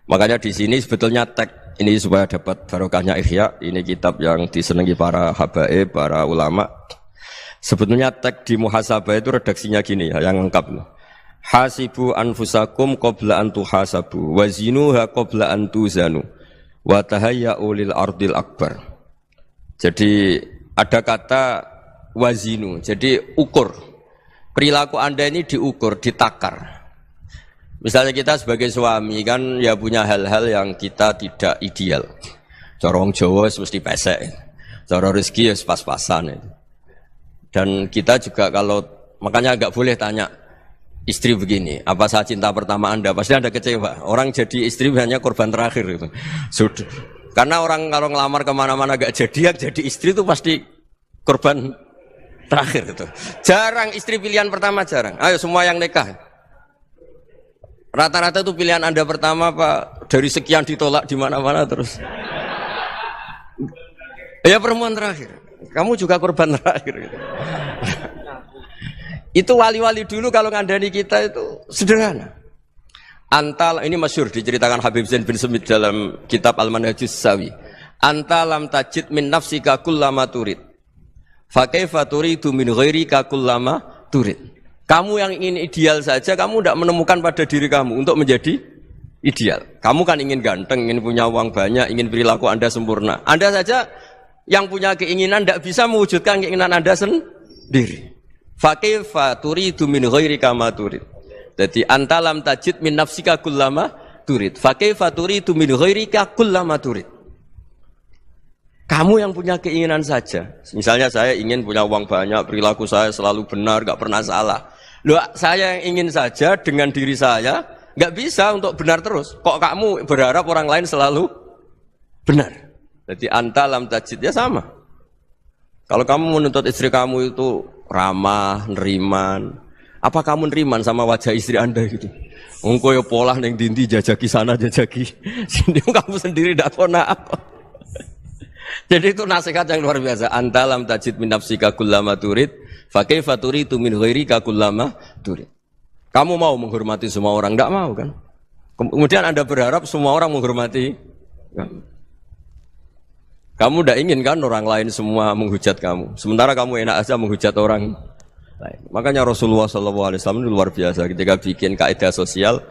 Makanya di sini sebetulnya teks ini supaya dapat barokahnya Ihya. Ini kitab yang disenangi para habaib, para ulama. Sebetulnya teks di muhasabah itu redaksinya gini ya, yang lengkap. Hasibu anfusakum qabla an tuhasabu, wazinuha qabla an tuzanu, wa tahayya'u lil ardil akbar. Jadi ada kata wazinu, jadi ukur. Perilaku Anda ini diukur, ditakar. Misalnya kita sebagai suami kan ya punya hal-hal yang kita tidak ideal. Cara wong Jawa mesti pesek. Cara rezeki ya pas-pasan. Dan kita juga kalau makanya enggak boleh tanya istri begini, apa saya cinta pertama Anda? Pasti Anda kecewa. Orang jadi istri hanya korban terakhir itu. Sudah. Karena orang kalau ngelamar kemana-mana enggak jadi istri itu pasti korban terakhir itu. Jarang istri pilihan pertama, jarang. Ayo semua yang nikah. Rata-rata itu pilihan Anda pertama Pak, dari sekian ditolak di mana-mana terus. Ya perempuan terakhir. Kamu juga korban terakhir gitu. Itu wali-wali dulu kalau ngandani kita itu sederhana. Antal ini masyhur diceritakan Habib Zain bin Semit dalam kitab Al-Manhajus Sawi. Antalam tajid min nafsika kullama turid. Fa kaifa turidu min ghairika kullama turid. Kamu yang ingin ideal saja, kamu tidak menemukan pada diri kamu untuk menjadi ideal. Kamu kan ingin ganteng, ingin punya uang banyak, ingin perilaku Anda sempurna. Anda saja yang punya keinginan tidak bisa mewujudkan keinginan Anda sendiri. Fakaifa turidu min ghairika ma turid. Jadi antalam tajid min nafsika kullama turid. Fakaifa turidu min ghairika kullama turid. Kamu yang punya keinginan saja. Misalnya saya ingin punya uang banyak, perilaku saya selalu benar, enggak pernah salah. Loh, saya yang ingin saja dengan diri saya, enggak bisa untuk benar terus. Kok kamu berharap orang lain selalu benar? Jadi anta lam tajid ya sama. Kalau kamu menuntut istri kamu itu ramah, neriman, apa kamu neriman sama wajah istri Anda gitu? Engko ya pola ning dindi jajaki sana jajaki sini, kamu sendiri ndak kona apa. Jadi itu nasihat yang luar biasa. Anta lam tajid min nafsika kullama turid, fa kaifa turidu min ghairika kullama turid. Kamu mau menghormati semua orang, enggak mau kan? Kemudian Anda berharap semua orang menghormati kamu. Kamu tidak ingin kan orang lain semua menghujat kamu. Sementara kamu enak aja menghujat orang lain. Makanya Rasulullah SAW itu luar biasa ketika bikin kaidah sosial.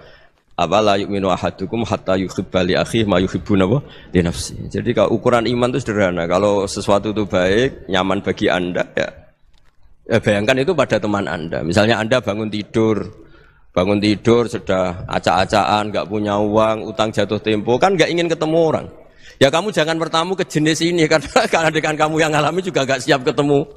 Apa la yu'minu ahadukum hatta yuhibba li akhihi ma yuhibbu li nafsi. Jadi kalau ukuran iman itu sederhana. Kalau sesuatu itu baik, nyaman bagi Anda ya bayangkan itu pada teman Anda. Misalnya Anda bangun tidur sudah acak-acakan, enggak punya uang, utang jatuh tempo, kan enggak ingin ketemu orang. Ya kamu jangan bertamu ke jenis ini karena dengan kamu yang alami juga gak siap ketemu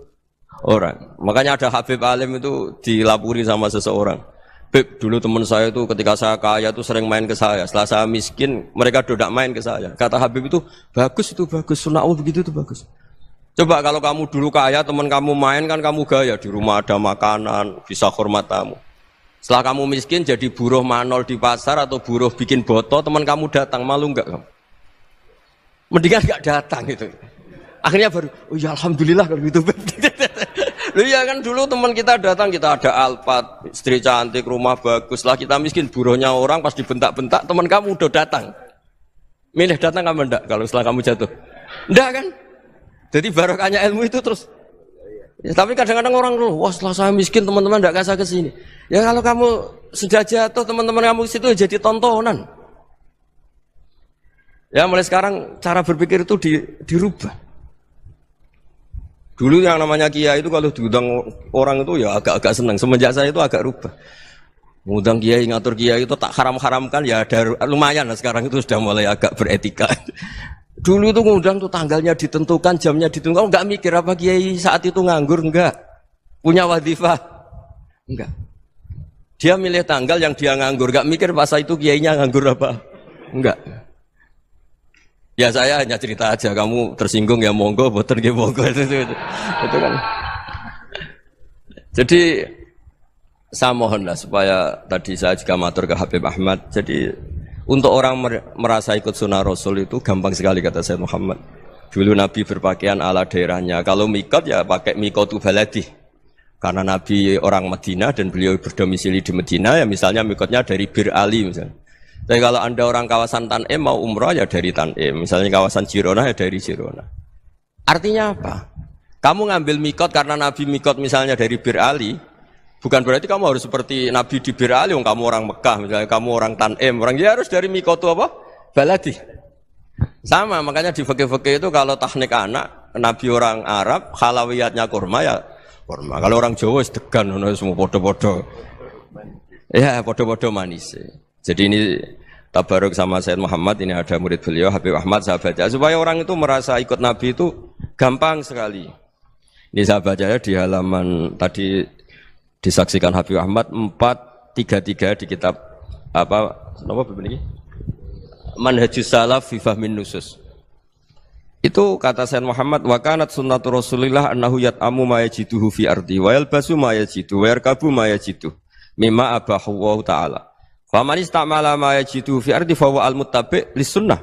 orang. Makanya ada Habib Alim itu dilapuri sama seseorang. Beb, dulu teman saya itu ketika saya kaya itu sering main ke saya. Setelah saya miskin, mereka tidak main ke saya. Kata Habib itu bagus, sunnah Allah begitu itu bagus. Coba kalau kamu dulu kaya, teman kamu main kan kamu gaya. Di rumah ada makanan, bisa hormat tamu. Setelah kamu miskin jadi buruh manol di pasar atau buruh bikin boto, teman kamu datang, malu enggak kamu? Mendingan gak datang gitu. Akhirnya baru, oh ya alhamdulillah kalau gitu. Loh ya kan dulu teman kita datang, kita ada Alphard, istri cantik, rumah bagus. Lah kita miskin, buruhnya orang pas dibentak-bentak, teman kamu udah datang. Milih datang apa enggak kalau setelah kamu jatuh? Enggak kan? Jadi barokahnya ilmu itu terus. Ya, tapi kadang-kadang orang loh, wah setelah saya miskin teman-teman enggak kasih ke sini. Ya kalau kamu sudah jatuh teman-teman kamu situ jadi tontonan. Ya mulai sekarang cara berpikir itu dirubah. Dulu yang namanya kiai itu kalau diundang orang itu ya agak-agak senang. Semenjak saya itu agak rubah. Ngundang kiai, ngatur kiai itu tak haram-haramkan ya ada lumayan lah sekarang itu sudah mulai agak beretika. Dulu itu ngundang tuh tanggalnya ditentukan, jamnya ditentukan, enggak mikir apa kiai saat itu nganggur, enggak. Punya wadifah, enggak. Dia milih tanggal yang dia nganggur, enggak mikir pas itu kiainya nganggur apa, enggak. Ya saya hanya cerita aja, kamu tersinggung ya monggo, boten nggih monggo itu kan. Jadi saya mohonlah supaya tadi saya juga matur ke Habib Ahmad. Jadi untuk orang merasa ikut sunnah Rasul itu gampang sekali kata Sayyid Muhammad. Dulu Nabi berpakaian ala daerahnya. Kalau mikot ya pakai mikotu baladi. Karena Nabi orang Madinah dan beliau berdomisili di Madinah ya misalnya mikotnya dari Bir Ali misalnya. Tapi kalau anda orang kawasan Tanim mau umrah ya dari Tanim. Misalnya kawasan Jirona ya dari Jirona. Artinya apa? Kamu ngambil mikot karena Nabi mikot misalnya dari Bir Ali. Bukan berarti kamu harus seperti Nabi di Bir Ali, kamu orang Mekah, misalnya kamu orang Tanim, orang ya harus dari mikotu apa? Baladi. Sama, makanya di fikih-fikih itu kalau teknik anak, Nabi orang Arab, halawiyatnya kurma ya kurma. Kalau orang Jawa sedegan, semua podo-podo. Ya, podo-podo manis. Jadi ini tabaruk sama Sayyid Muhammad, ini ada murid beliau, Habib Ahmad, saya baca. Supaya orang itu merasa ikut Nabi itu gampang sekali. Ini saya baca ya di halaman tadi, disaksikan Habib Ahmad 433 di kitab apa begini? Manhajus Salaf fi Fahmin Nusus. Itu kata Sayyid Muhammad wa kanat sunnatu Rasulillah annahu yat'amu ma yajiduhu fi ardi wa yalbasu ma yajidu wa yarkabu ma yajidu mimma abahu wa ta'ala. Fa man istamala ma yajiduhu fi ardi fa huwa al-muttabi' lis-sunnah.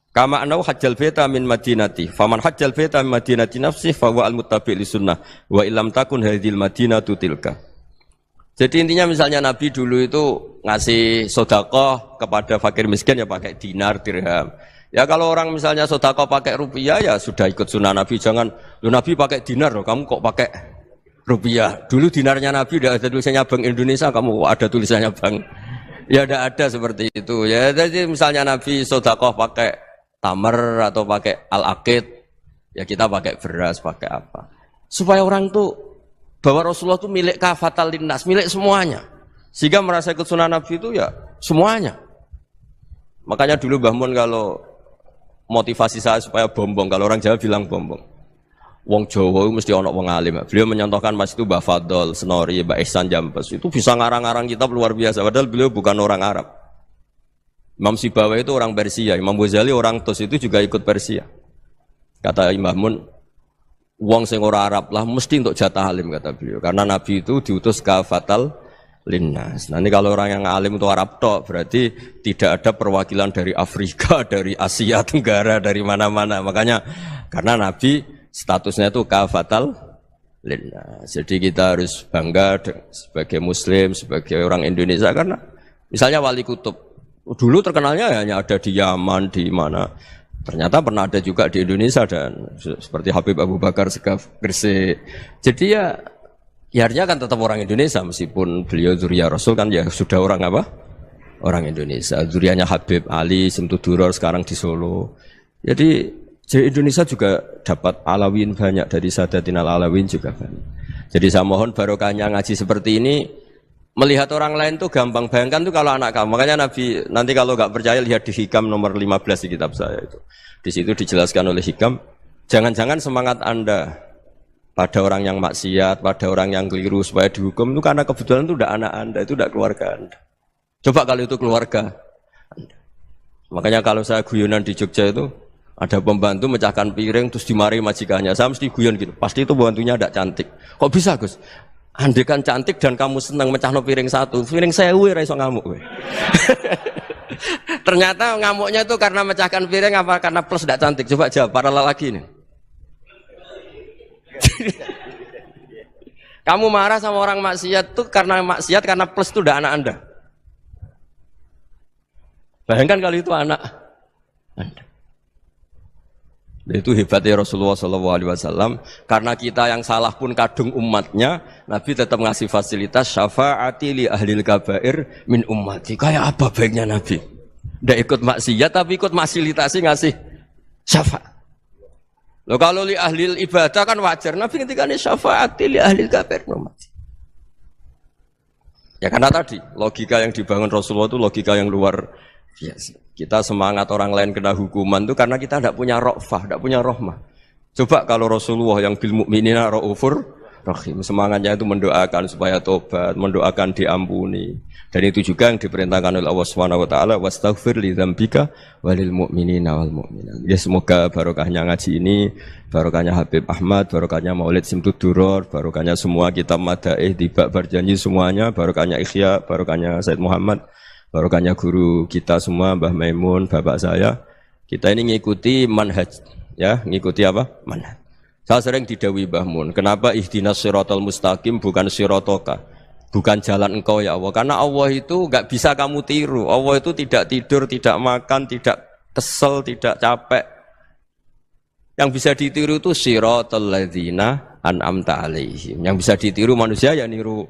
Kama annahu hajjal baita min madinati. Faman hajjal baita min madinati nafsi fa huwa al-muttabi' lis-sunnah wa illam takun hadhil madinatu tilka. Jadi intinya misalnya Nabi dulu itu ngasih sodakoh kepada fakir miskin ya pakai dinar, dirham. Ya kalau orang misalnya sodakoh pakai rupiah ya sudah ikut sunnah Nabi. Jangan, Nabi pakai dinar loh, kamu kok pakai rupiah. Dulu dinarnya Nabi udah ada tulisannya Bank Indonesia, kamu ada tulisannya Bank. Ya udah ada seperti itu. Ya jadi misalnya Nabi sodakoh pakai tamar atau pakai al-aqid, ya kita pakai beras, pakai apa. Supaya orang tuh bahwa Rasulullah itu milik kafatal linnas, milik semuanya. Sehingga merasa ikut sunnah Nabi itu ya semuanya. Makanya dulu Mbah Mun kalau motivasi saya supaya bombong, kalau orang Jawa bilang bombong. Wong Jawa mesti ono wong alim. Beliau menyontohkan pas itu Mbah Fadol, Senori, Mbah Ihsan Jambes. Itu bisa ngarang-ngarang kitab luar biasa. Padahal beliau bukan orang Arab. Imam Sibawai itu orang Persia, Imam Ghazali orang Tus itu juga ikut Persia. Kata Mbah Mun, wong sing ora Arab lah mesti untuk jatah alim kata beliau. Karena Nabi itu diutus kafatal linnas. Nanti kalau orang yang alim itu Arab tok, berarti tidak ada perwakilan dari Afrika, dari Asia Tenggara, dari mana-mana. Makanya karena Nabi statusnya itu kafatal linnas. Jadi kita harus bangga sebagai Muslim, sebagai orang Indonesia karena misalnya Wali Kutub dulu terkenalnya hanya ada di Yaman, di mana. Ternyata pernah ada juga di Indonesia dan seperti Habib Abu Bakar Segaf Gresik. Jadi ya artinya kan tetap orang Indonesia meskipun beliau zuriyah Rasul kan ya sudah orang apa? Orang Indonesia. Zuriyahnya Habib Ali Simtuduror sekarang di Solo. Jadi Indonesia juga dapat alawin banyak dari Sadatinal Alawin juga banyak. Jadi saya mohon barokahnya ngaji seperti ini. Melihat orang lain tuh gampang, bayangkan tuh kalau anak kamu. Makanya Nabi, nanti kalau nggak percaya lihat di Hikam nomor 15 di kitab saya itu. Di situ dijelaskan oleh Hikam, jangan-jangan semangat Anda pada orang yang maksiat, pada orang yang keliru supaya dihukum itu karena kebetulan itu udah anak Anda, itu udah keluarga Anda. Coba kalau itu keluarga Anda. Makanya kalau saya guyonan di Jogja itu ada pembantu mecahkan piring terus dimarahi majikannya. Saya mesti guyon gitu. Pasti itu pembantunya tidak cantik. Kok bisa, Gus? Andai kan cantik dan kamu senang mecahno piring satu, piring 1000 ra iso ngamuk kowe. Ternyata ngamuknya itu karena mecahkan piring apa karena plus tidak cantik? Coba jawab para lelaki ini. Kamu marah sama orang maksiat tuh karena maksiat karena plus itu udah anak Anda. Bayangkan kalau itu anak Anda. Itu hebatnya Rasulullah SAW. Karena kita yang salah pun kadung umatnya, Nabi tetap ngasih fasilitas syafaati li ahlil kabair min ummati. Kayak apa baiknya Nabi? Tidak ikut maksiat tapi ikut fasilitasi ngasih syafaat. Loh kalau li ahlil ibadah kan wajar. Nabi ketika ini syafaati li ahlil kabair min ummati. Ya karena tadi logika yang dibangun Rasulullah itu logika yang luar biasa. Kita semangat orang lain kena hukuman itu karena kita tidak punya ra'fah, tidak punya rahmah. Coba kalau Rasulullah yang bil mukminina raufur rahim, semangatnya itu mendoakan supaya tobat, mendoakan diampuni. Dan itu juga yang diperintahkan oleh Allah Subhanahu wa taala, wastaghfir li dzambika walil mu'minina wal mu'minat. Ya semoga barokahnya ngaji ini, barokahnya Habib Ahmad, barokahnya Maulid Simtud Duror, barokahnya semua kitab madaih tiba berjanji semuanya, barokahnya Ikhya, barokahnya Said Muhammad, barokahnya guru kita semua, Mbah Maimun, bapak saya. Kita ini ngikuti manhaj, ya, ngikuti apa? Manhaj. Saya sering didhawuhi Mbah Mun, kenapa ihdinas siratal mustaqim bukan siratoka? Bukan jalan engkau ya Allah. Karena Allah itu enggak bisa kamu tiru. Allah itu tidak tidur, tidak makan, tidak kesel, tidak capek. Yang bisa ditiru itu siratal ladzina an'amta alaihim. Yang bisa ditiru manusia ya niru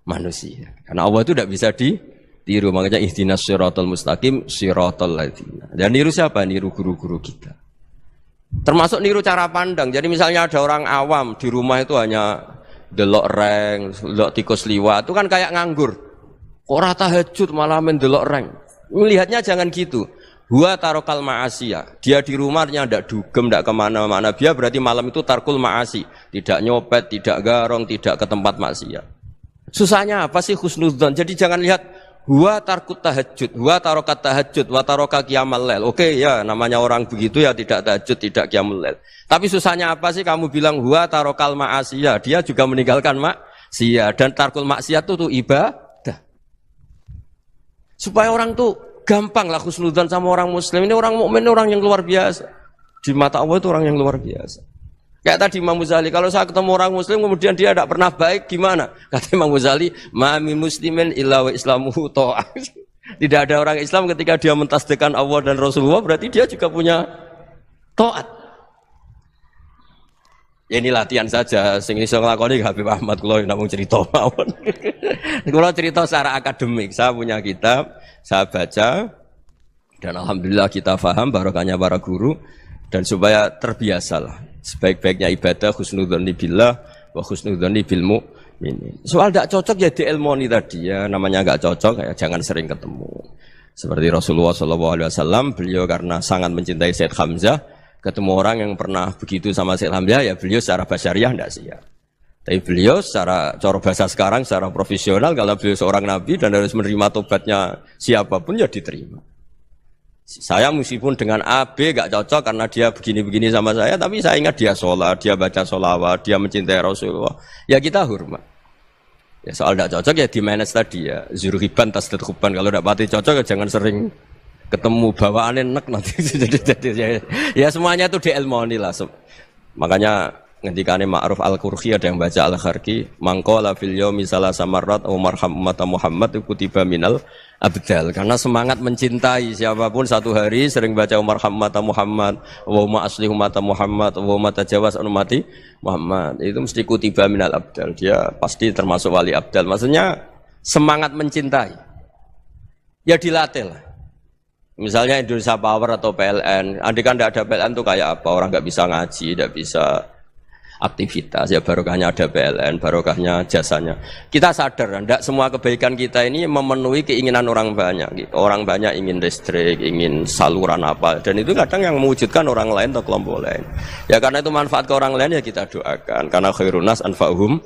manusia. Karena Allah itu tidak bisa ditiru. Makanya ihdinas siratal mustaqim siratal ladzina. Dan niru siapa? Niru guru-guru kita. Termasuk niru cara pandang. Jadi misalnya ada orang awam di rumah itu hanya delok reng, delok tikus liwat, itu kan kayak nganggur. Ora tahajud malah mendelok reng. Melihatnya jangan gitu. Huwa tarokal ma'asiyah. Dia di rumahnya ndak dugem, ndak kemana-mana. Dia berarti malam itu tarkul ma'asi. Tidak nyopet, tidak garong, tidak ke tempat maksiat. Susahnya apa sih husnudzon? Jadi jangan lihat huwa tarkut tahajud, huwa tarokat tahajud, wa taroka qiyamal lail. Oke ya, namanya orang begitu ya tidak tahajud, tidak qiyamul lail. Tapi susahnya apa sih kamu bilang huwa tarokal ma'asiyah? Dia juga meninggalkan maksiat dan tarkul maksiat itu ibadah. Supaya orang tuh gampang lah husnudzon sama orang muslim. Ini orang mukmin, orang yang luar biasa. Di mata Allah itu orang yang luar biasa. Kayak tadi Imam Ghazali, kalau saya ketemu orang muslim kemudian dia tidak pernah baik, gimana? Kata Imam Ghazali, ma min muslimin illa wa islamuhu ta'ah. Tidak ada orang Islam ketika dia mentasdihkan Allah dan Rasulullah, berarti dia juga punya taat. Ya ini latihan saja, sing iso nglakoni Habib Ahmad kula namung cerita mawon. Kula cerita secara akademik, saya punya kitab, saya baca dan alhamdulillah kita paham barokahnya para guru dan supaya terbiasalah. Sebaik-baiknya ibadah husnudzon billah wa husnudzon bil mu'minin. Soal tidak cocok ya diilmoni tadi ya, namanya enggak cocok ya jangan sering ketemu. Seperti Rasulullah SAW, beliau karena sangat mencintai Said Hamzah, ketemu orang yang pernah begitu sama Said Hamzah ya beliau secara basyariah tidak siap. Tapi beliau secara cara bahasa sekarang secara profesional kalau beliau seorang nabi dan harus menerima tobatnya siapapun ya diterima. Saya meskipun dengan A, B gak cocok karena dia begini-begini sama saya, tapi saya ingat dia sholat, dia baca sholawat, dia mencintai Rasulullah. Ya kita hormat. Ya soal gak cocok ya di manage tadi ya. Zurhiban tasdid khuban. Kalau gak pati cocok ya jangan sering ketemu bawaannya enak nanti. Ya semuanya itu diilmoni lah. Makanya ngendikane Ma'ruf Al-Qurhi ada yang baca Al-Kharki, mangqala fil yaumi salasa marrat aw marham ummata Muhammad kutiba minal abdal. Karena semangat mencintai siapapun satu hari sering baca marham ummata Muhammad, wa asli ummata Muhammad, wa tajawaz an ummati Muhammad. Itu mesti kutiba minal abdal. Dia pasti termasuk wali abdal. Maksudnya semangat mencintai. Ya dilatih lah. Misalnya Indonesia Power atau PLN, andai kan tidak ada PLN itu kayak apa? Orang nggak bisa ngaji, tidak bisa aktivitas, ya barokahnya ada PLN, barokahnya jasanya. Kita sadar, tidak semua kebaikan kita ini memenuhi keinginan orang banyak. Gitu. Orang banyak ingin listrik, ingin saluran apa, dan itu kadang yang mewujudkan orang lain atau kelompok lain. Ya karena itu manfaat ke orang lain ya kita doakan. Karena khairun nas anfa'uhum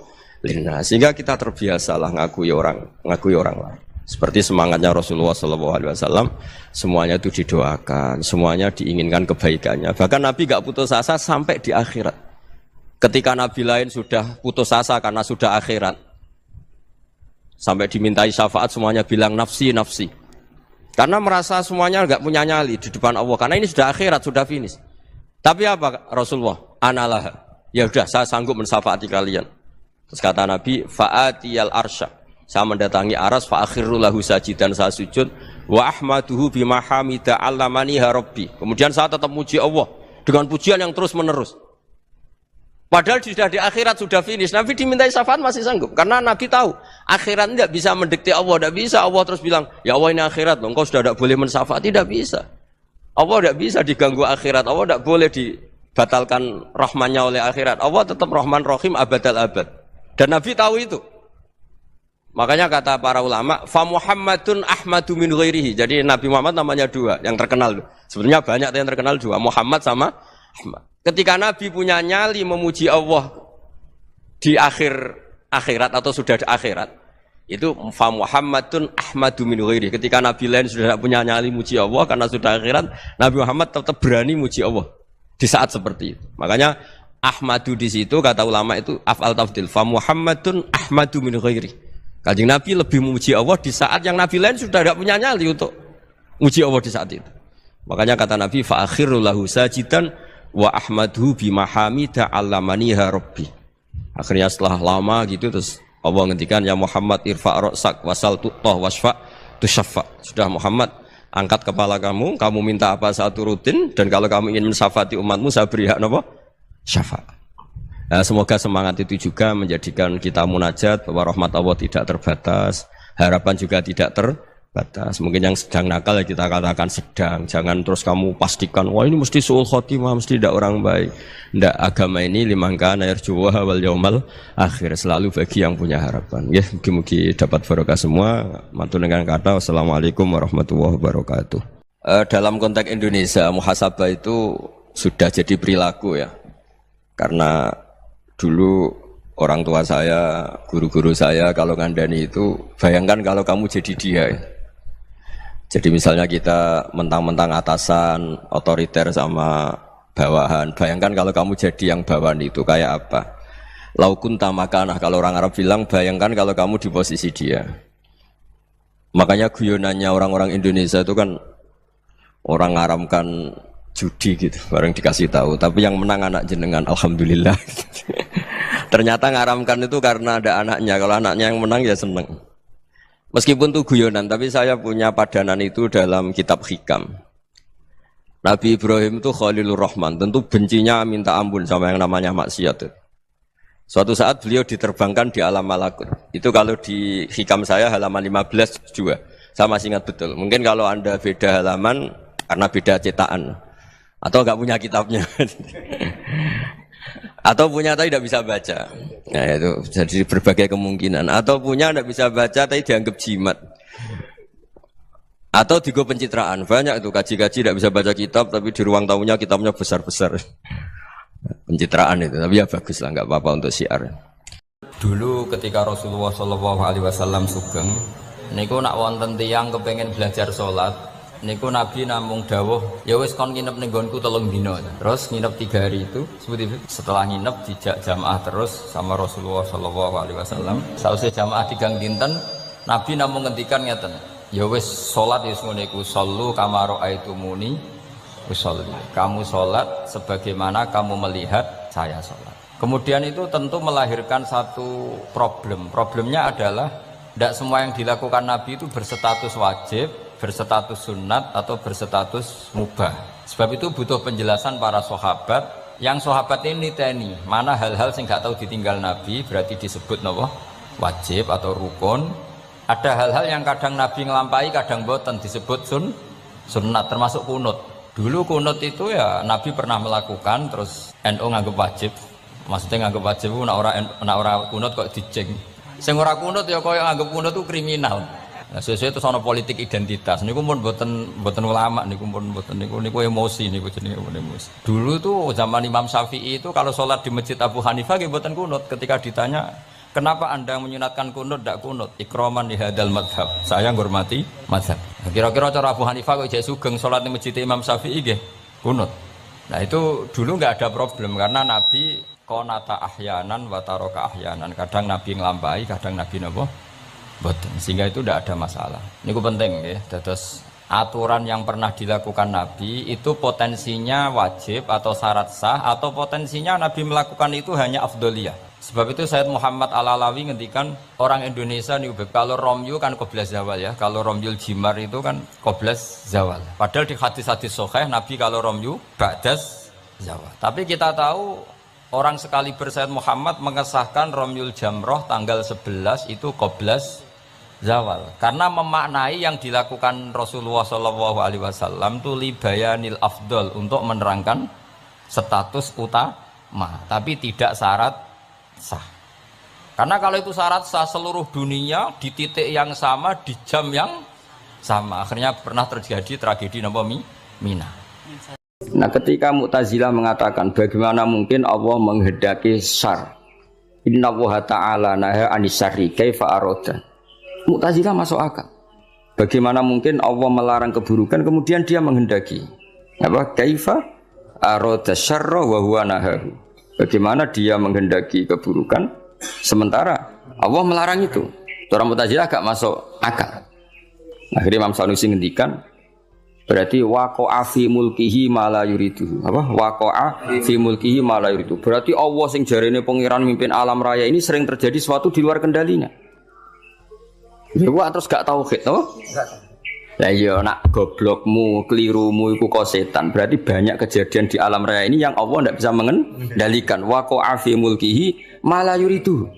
linnas. Sehingga kita terbiasalah ngakui orang lain. Seperti semangatnya Rasulullah SAW, semuanya itu didoakan, semuanya diinginkan kebaikannya. Bahkan Nabi gak putus asa sampai di akhirat. Ketika Nabi lain sudah putus asa karena sudah akhirat, sampai dimintai syafaat semuanya bilang nafsi, nafsi. Karena merasa semuanya enggak punya nyali di depan Allah. Karena ini sudah akhirat, sudah finish. Tapi apa Rasulullah? Analah. Ya udah, saya sanggup mensyafaati kalian. Terus kata Nabi, fa'atiyal arsya. Saya mendatangi aras, fa'akhirru lahu sajidan, saya sujud. Wa ahmaduhu bima hamida allamani rabbi. Kemudian saya tetap muji Allah. dengan pujian yang terus menerus. Padahal sudah di akhirat sudah finish. Nabi dimintai syafaat masih sanggup. Karena Nabi tahu akhirat tidak bisa mendikte Allah. Tidak bisa Allah terus bilang, ya Allah ini akhirat loh, engkau sudah tidak boleh mensyafaat. Tidak bisa. Allah tidak bisa diganggu akhirat. Allah tidak boleh dibatalkan rahmannya oleh akhirat. Allah tetap Rahman Rahim abadal abad. Dan Nabi tahu itu. Makanya kata para ulama, fa Muhammadun Ahmadu min ghairihi. Jadi Nabi Muhammad namanya dua yang terkenal. Sebenarnya banyak yang terkenal dua, Muhammad sama Ahmad. Ketika Nabi punya nyali memuji Allah di akhirat atau sudah di akhirat, itu fa Muhammadun Ahmadu min ghairihi. Ketika Nabi lain sudah tidak punya nyali muji Allah karena sudah akhirat, Nabi Muhammad tetap berani muji Allah di saat seperti itu. Makanya Ahmadu di situ kata ulama itu af'al tafdil, fa Muhammadun Ahmadu min ghairihi. Kanjeng Nabi lebih memuji Allah di saat yang Nabi lain sudah tidak punya nyali untuk muji Allah di saat itu. Makanya kata Nabi fa akhiru lahu sajidan wa ahmadhu bimahamida allamaniha rabbi. Akhirnya setelah lama gitu terus Allah ngendikan ya Muhammad irfa' ra'sak wasal tu'tah wasfa' tusyaffa. Sudah Muhammad angkat kepala kamu minta apa saya turutin, dan kalau kamu ingin mensyafaati umatmu saya beri hak napa? Syafaat. Nah, semoga semangat itu juga menjadikan kita munajat bahwa rahmat Allah tidak terbatas, harapan juga tidak terbatas. Mungkin yang sedang nakal ya kita katakan sedang. Jangan terus kamu pastikan, wah ini mesti su'ul khotimah, mesti tidak orang baik. Tidak, agama ini liman kana yarjuwa wal yaumal akhir, selalu bagi yang punya harapan. Ya, mugi-mugi dapat barokah semua. Matur dengan kata wassalamualaikum warahmatullahi wabarakatuh. Dalam konteks Indonesia, muhasabah itu sudah jadi perilaku ya. Karena dulu orang tua saya, guru-guru saya kalau ngandani itu, bayangkan kalau kamu jadi dia ya. Jadi misalnya kita mentang-mentang atasan, otoriter sama bawahan, bayangkan kalau kamu jadi yang bawahan itu kayak apa? Laukun tamakanah, kalau orang Arab bilang, bayangkan kalau kamu di posisi dia. Makanya guyonannya orang-orang Indonesia itu kan orang ngaramkan judi gitu, bareng dikasih tahu, tapi yang menang anak jenengan, alhamdulillah. Ternyata ngaramkan itu karena ada anaknya, kalau anaknya yang menang ya seneng. Meskipun itu guyonan, tapi saya punya padanan itu dalam kitab Hikam. Nabi Ibrahim itu Khalilur Rahman, tentu bencinya minta ampun sama yang namanya maksiat. Suatu saat beliau diterbangkan di alam malakut. Itu kalau di Hikam saya halaman 15 juga, saya masih ingat betul. Mungkin kalau Anda beda halaman karena beda cetakan, atau enggak punya kitabnya. Atau punya tapi tidak bisa baca. Nah itu jadi berbagai kemungkinan. Atau punya tidak bisa baca tapi dianggap jimat. Atau digo pencitraan. Banyak itu kaji-kaji tidak bisa baca kitab tapi di ruang tamunya kitabnya besar-besar. Pencitraan itu, tapi ya bagus lah, nggak apa-apa untuk syiar. Dulu ketika Rasulullah SAW sugeng, niku nak wonten tiyang kepengen belajar sholat, niku Nabi namung dawuh, ya wis kon nginep ning nggonku 3 dina. Terus nginep 3 hari itu, setelah nginep dijak jamaah terus sama Rasulullah SAW. Sausé jamaah digang dinten, Nabi namung ngendikan ngeten, ya wis sholat wis ngene iku, sallu kama ra'aitumuni usolli. Kamu sholat sebagaimana kamu melihat saya sholat. Kemudian itu tentu melahirkan satu problem. Problemnya adalah tidak semua yang dilakukan Nabi itu berstatus wajib, berstatus sunat atau berstatus mubah. Sebab itu butuh penjelasan para sahabat. Yang sahabat ini niteni mana hal-hal yang nggak tahu ditinggal Nabi berarti disebut nopo wajib atau rukun. Ada hal-hal yang kadang Nabi ngelampai, kadang boten disebut sunat, termasuk kunut. Dulu kunut itu ya Nabi pernah melakukan, terus NU nganggep wajib. Maksudnya nganggep wajib nak ora kunut kok dijeng. Sing ora kunut ya koyo nganggep kunut itu kriminal. Nah, sesuai itu sono politik identitas. Niku pun boten ulama, niku pun boten niku emosi niku jenenge emosi. Dulu tuh zaman Imam Syafi'i itu kalau sholat di Masjid Abu Hanifah nggih boten kunut. Ketika ditanya, "Kenapa Anda menyunatkan kunut ndak kunut?" Ikraman li hadzal madhab. Saya menghormati mazhab. Kira-kira cara Abu Hanifah kok jek sugeng salat di Masjid Imam Syafi'i nggih kunut. Nah, itu dulu enggak ada problem karena Nabi qanata ahyanan wa taraka ahyanan. Kadang Nabi nglampahi, kadang Nabi napa? Boten. Sehingga itu tidak ada masalah. Niku penting nggih. Dados aturan yang pernah dilakukan Nabi itu potensinya wajib atau syarat sah, atau potensinya Nabi melakukan itu hanya afdholiyah. Sebab itu Sayyid Muhammad Al-Alawi ngendikan orang Indonesia nih, kalau romyu kan qoblas zawal ya, kalau romyul jimar itu kan qoblas zawal. Padahal di hadis-hadis sahih Nabi kalau romyu ba'das zawal. Tapi kita tahu orang sekali Sayyid Muhammad mengesahkan Romyul Jamroh tanggal 11 itu qoblas zawal. Karena memaknai yang dilakukan Rasulullah SAW itu libayanil afdol, untuk menerangkan status utama, tapi tidak syarat sah. Karena kalau itu syarat sah, seluruh dunia di titik yang sama, di jam yang sama. Akhirnya pernah terjadi tragedi Mina. Nah, ketika Mu'tazilah mengatakan bagaimana mungkin Allah menghendaki syar, Inna Allah Ta'ala naha anis syarri kaifa aroda. Mu'tazilah masuk akal. Bagaimana mungkin Allah melarang keburukan kemudian dia menghendaki apa? Kaifa aroda syarra wa huwa nahahu. Bagaimana dia menghendaki keburukan sementara Allah melarang itu. Orang Mu'tazilah agak masuk akal. Akhirnya Imam Sanusi ngendikan, berarti waqa'a fi mulkihi ma la yuridu. Apa? Waqa'a fi mulkihi ma la yuridu. Berarti Allah sing jarene pangeran mimpin alam raya ini sering terjadi sesuatu di luar kendalinya. Dewa terus gak tauhid, toh? Lah iya nak goblokmu, kelirumu iku kok setan. Berarti banyak kejadian di alam raya ini yang Allah tidak bisa mengendalikan. Waqa'a fi mulkihi ma la yuridu.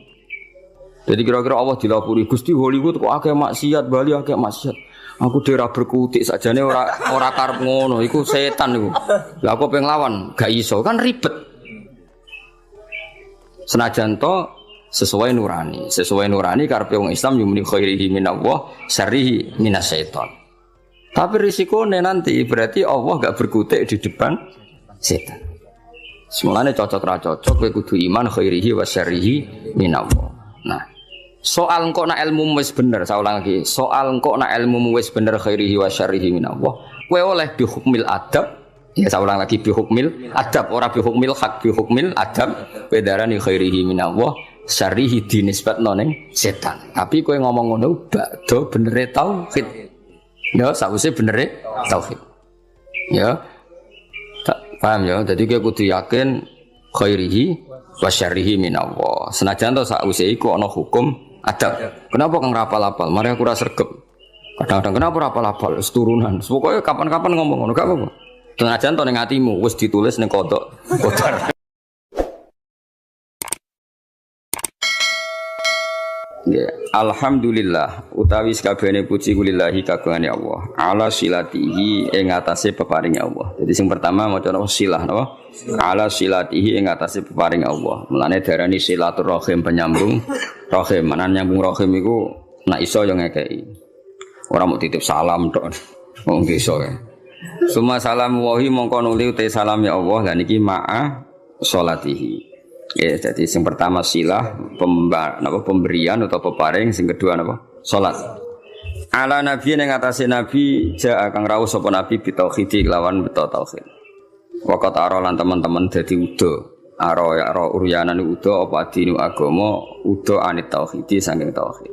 Jadi kira-kira Allah dilapuri Gusti Hollywood kok akeh maksiat, Bali akeh maksiat. Aku daerah berkutik sajane ora karep ngono, iku setan iku. Lah aku pengen lawan, gak iso, kan ribet. Senajan to sesuai nurani karepe wong Islam yumni khairihi minallah, syarrihi minasyaiton. Tapi risikone nanti berarti Allah gak berkutik di depan setan. Semulane cocok ra cocok kowe kudu iman khairihi wa syarrihi minallah. Nah, soal engkau nak ilmu wis bener, saya ulang lagi. Soal engkau nak ilmu wis bener khairihi wa syarrihi minallah. Kowe oleh bi hukmil adab. Ya saya ulang lagi bi hukmil adab, ora bi hukmil hak, bi hukmil adab. Kowe darani khairihi minallah, syarrihi dinisbatno ning setan. Tapi kowe ngomong ngono bakdo benere tauhid. Ya, sakwise benere tauhid. Ya. Tak paham ya. Jadi kowe kudu yakin khairihi wa syarrihi minallah. Senajan to sakwise iku ana hukum adab. Kenapa kang rapal-apal? Mari aku ora sregep. Kadang-kadang kenapa rapal-apal? Wis turunan. Pokoke kapan-kapan ngomong ngono gak apa-apa. Senajan to ning atimu wis ditulis ning kodok. Ya, alhamdulillah utawi sakabehane puji kulillahi kagungane Allah. Ala silatihi ing atase peparinge Allah. Jadi sing pertama maca napa silah napa? Ala silatihi ing atase peparinge Allah. Mulane darani silaturahim penyambung rahim. Manan nyambung rahim iku nek iso yo ngekeki. Ora mau titip salam tok. Wong iso kae. Suma salam wahi mongko nuli uta salam ya Allah lan iki ma'a sholatihi. Ya, jadi yang pertama silah pemberian atau peparing, yang kedua apa? Salat. Ala nabi yang ngatasi nabi jaa kang rawuh sapa nabi bitauhid lawan beto tauhid. Waqat arolan teman-teman dadi udo. Aro uryanan udo apa dinu agama udo anit tauhid saking tauhid.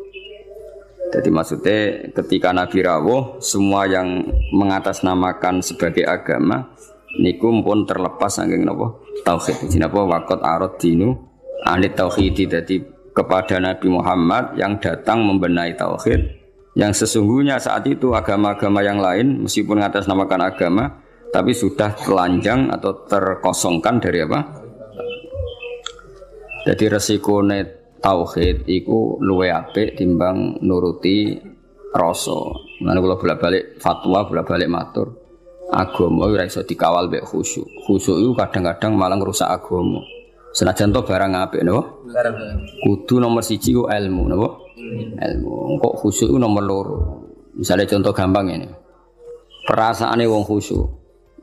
Jadi maksudnya ketika nabi rawuh semua yang mengatasnamakan sebagai agama niku pun terlepas saking napa tauhid. Jenenge apa waqat arad dinu anit tauhid. Jadi kepada Nabi Muhammad yang datang membenahi tauhid yang sesungguhnya saat itu agama-agama yang lain meskipun mengatasnamakan agama tapi sudah telanjang atau terkosongkan dari apa? Jadi resikone tauhid iku luwih apik timbang nuruti rasa. Lan kula bolak-balik fatwa, bolak-balik matur. Agama ora iso dikawal mek khusyuk. Khusyuk itu kadang-kadang malah ngrusak agama. Senajan to barang apik napa? Kudu nomor 1 ku ilmu napa? Ilmu. Kok khusyuk itu nomor 2. Misalnya contoh gampang ini. Perasaane wong khusyuk.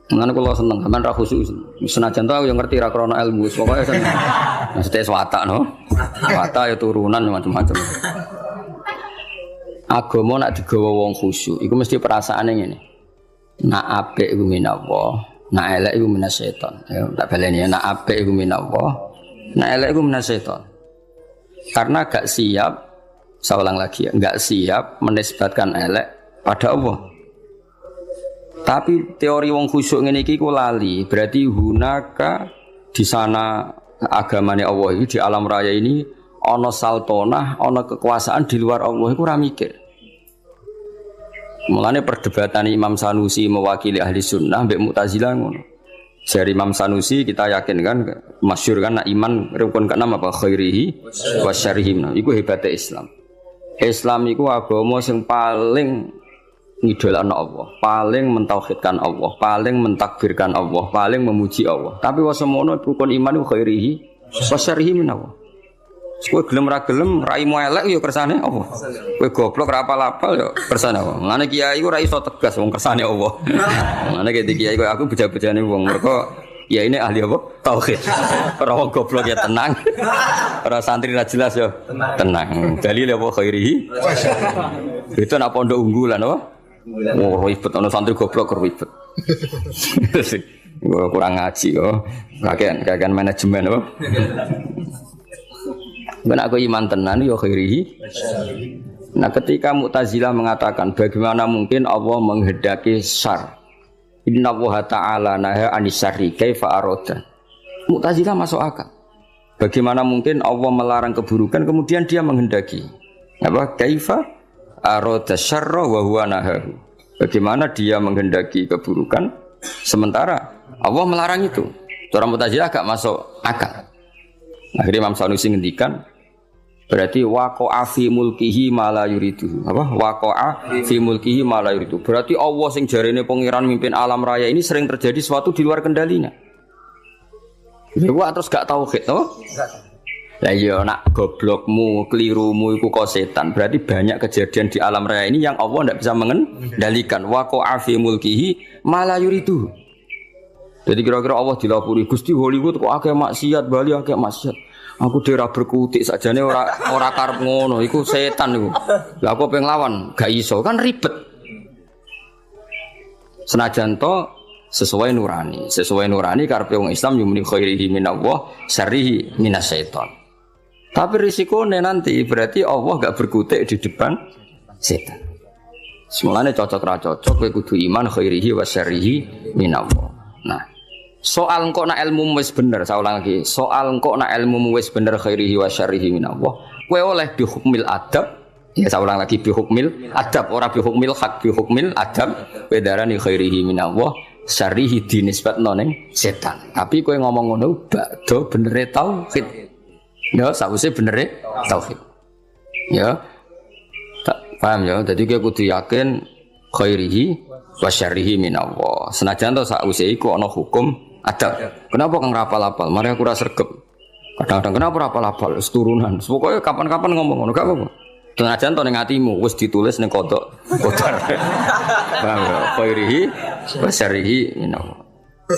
Mulane kula seneng sampean ra khusyuk. Senajan to aku yo ngerti ra krana ilmu, pokoke seneng. Mesti watak no. Watak ya turunan macam-macam. Agama nak digawa wong khusyuk, iku mesti perasaane ngene. Nak apik iku minallah, nak elek iku minasyaiton. Ya tak baleni nak apik iku minallah, nak elek iku minasyaiton. Karena gak siap, saya ulang lagi ya, gak siap menisbatkan elek pada Allah. Tapi teori wong khusyuk ngene iki ku lali, berarti hunaka di sana agamane Allah iki di alam raya ini ana saltonah, ana kekuasaan di luar Allah iku ora mikir. Mulane perdebatan Imam Sanusi mewakili ahli sunnah mbek Mu'tazilah ngono. Dari Imam Sanusi kita yakin kan masyhur kan iman rukun keenam apa khairihi wa syarrihi. Iku hebatnya Islam. Islam iku agama sing paling ngidolakno Allah, paling mentauhidkan Allah, paling mentakbirkan Allah, paling memuji Allah. Tapi wasemono rukun iman iku khairihi wa syarrihi min Allah. Kowe gelem ra gelem raimu elek ya kersane Allah. Kowe goblok ra apal-apal ya kersane Allah. Ngene kiai iku ra iso tegas wong kersane Allah. Ngene kiai kowe aku beja-bejane wong mergo ya ini ahli apa? Tauhid. Ora wong goblok ya tenang. Ora santri ra jelas ya tenang. Dalil apa khairihi? Itu nak pondok unggulan apa? Oh ribet ana santri goblok ribet. Kurang ngaji kok. Kakean manajemen apa? Ben aku iman tenan ya khairihi. Nah, ketika Mu'tazilah mengatakan bagaimana mungkin Allah menghendaki syar. Inna Allah ta'ala naha anisari kaifa aroda. Mu'tazilah masuk akal. Bagaimana mungkin Allah melarang keburukan kemudian dia menghendaki. Apa? Kaifa aroda syarra wa huwa nahahu. Bagaimana dia menghendaki keburukan sementara Allah melarang itu. Orang Mu'tazilah agak masuk akal. Akhirnya Imam Sanusi ngendikan berarti waqa'a fi mulkihi ma la yuridu. Apa? Waqa'a fi mulkihi ma la yuridu. Berarti Allah sing jarene pangeran mimpin alam raya ini sering terjadi sesuatu di luar kendalinya. Dewa terus gak tauhid toh? Lah iya nak goblokmu, kelirumu iku kok setan. Berarti banyak kejadian di alam raya ini yang Allah tidak bisa mengendalikan. Waqa'a fi mulkihi ma la yuridu. Jadi kira-kira Allah dilapuri Gusti Hollywood kok akeh maksiat, Bali akeh maksiat. Aku dhewe berkutik sakjane ora karep ngono, iku setan iku. Lah aku pengen lawan, gak iso, kan ribet. Senajan to sesuai nurani karepe wong Islam yumni khairihi minallah, syarrihi minasyaiton. Tapi risikone nanti berarti Allah gak berkutik di depan setan. Semulane cocok ra cocok kowe kudu iman khairihi wa syarrihi minallah. Nah, soal engkau nak ilmu wis bener, saya ulang lagi. Soal engkau nak ilmu wis bener khairihi wa syarrihi minallah. Kowe oleh bi hukmil adab. Ya saya ulang lagi bi hukmil adab, ora bi hukmil hak, bi hukmil adab. Kowe darani khairihi minallah, syarrihi dinisbatno ning setan. Tapi kowe ngomong ngono bakdo benere tauhid. Ya, sawise benere tauhid. Ya. Paham ya? Dadi kowe kudu yakin khairihi wa syarrihi minallah. Senajan to sakwise iku ana hukum adab. Kenapa kang rapal-apal? Mari aku ora sregep. Kadang-kadang kenapa rapal-apal? Wis turunan. Pokoke kapan-kapan ngomong ngono gak apa-apa. Senajan to ning atimu wis ditulis ning kodok. Paham ya? Khairihi wa syarrihi minallah.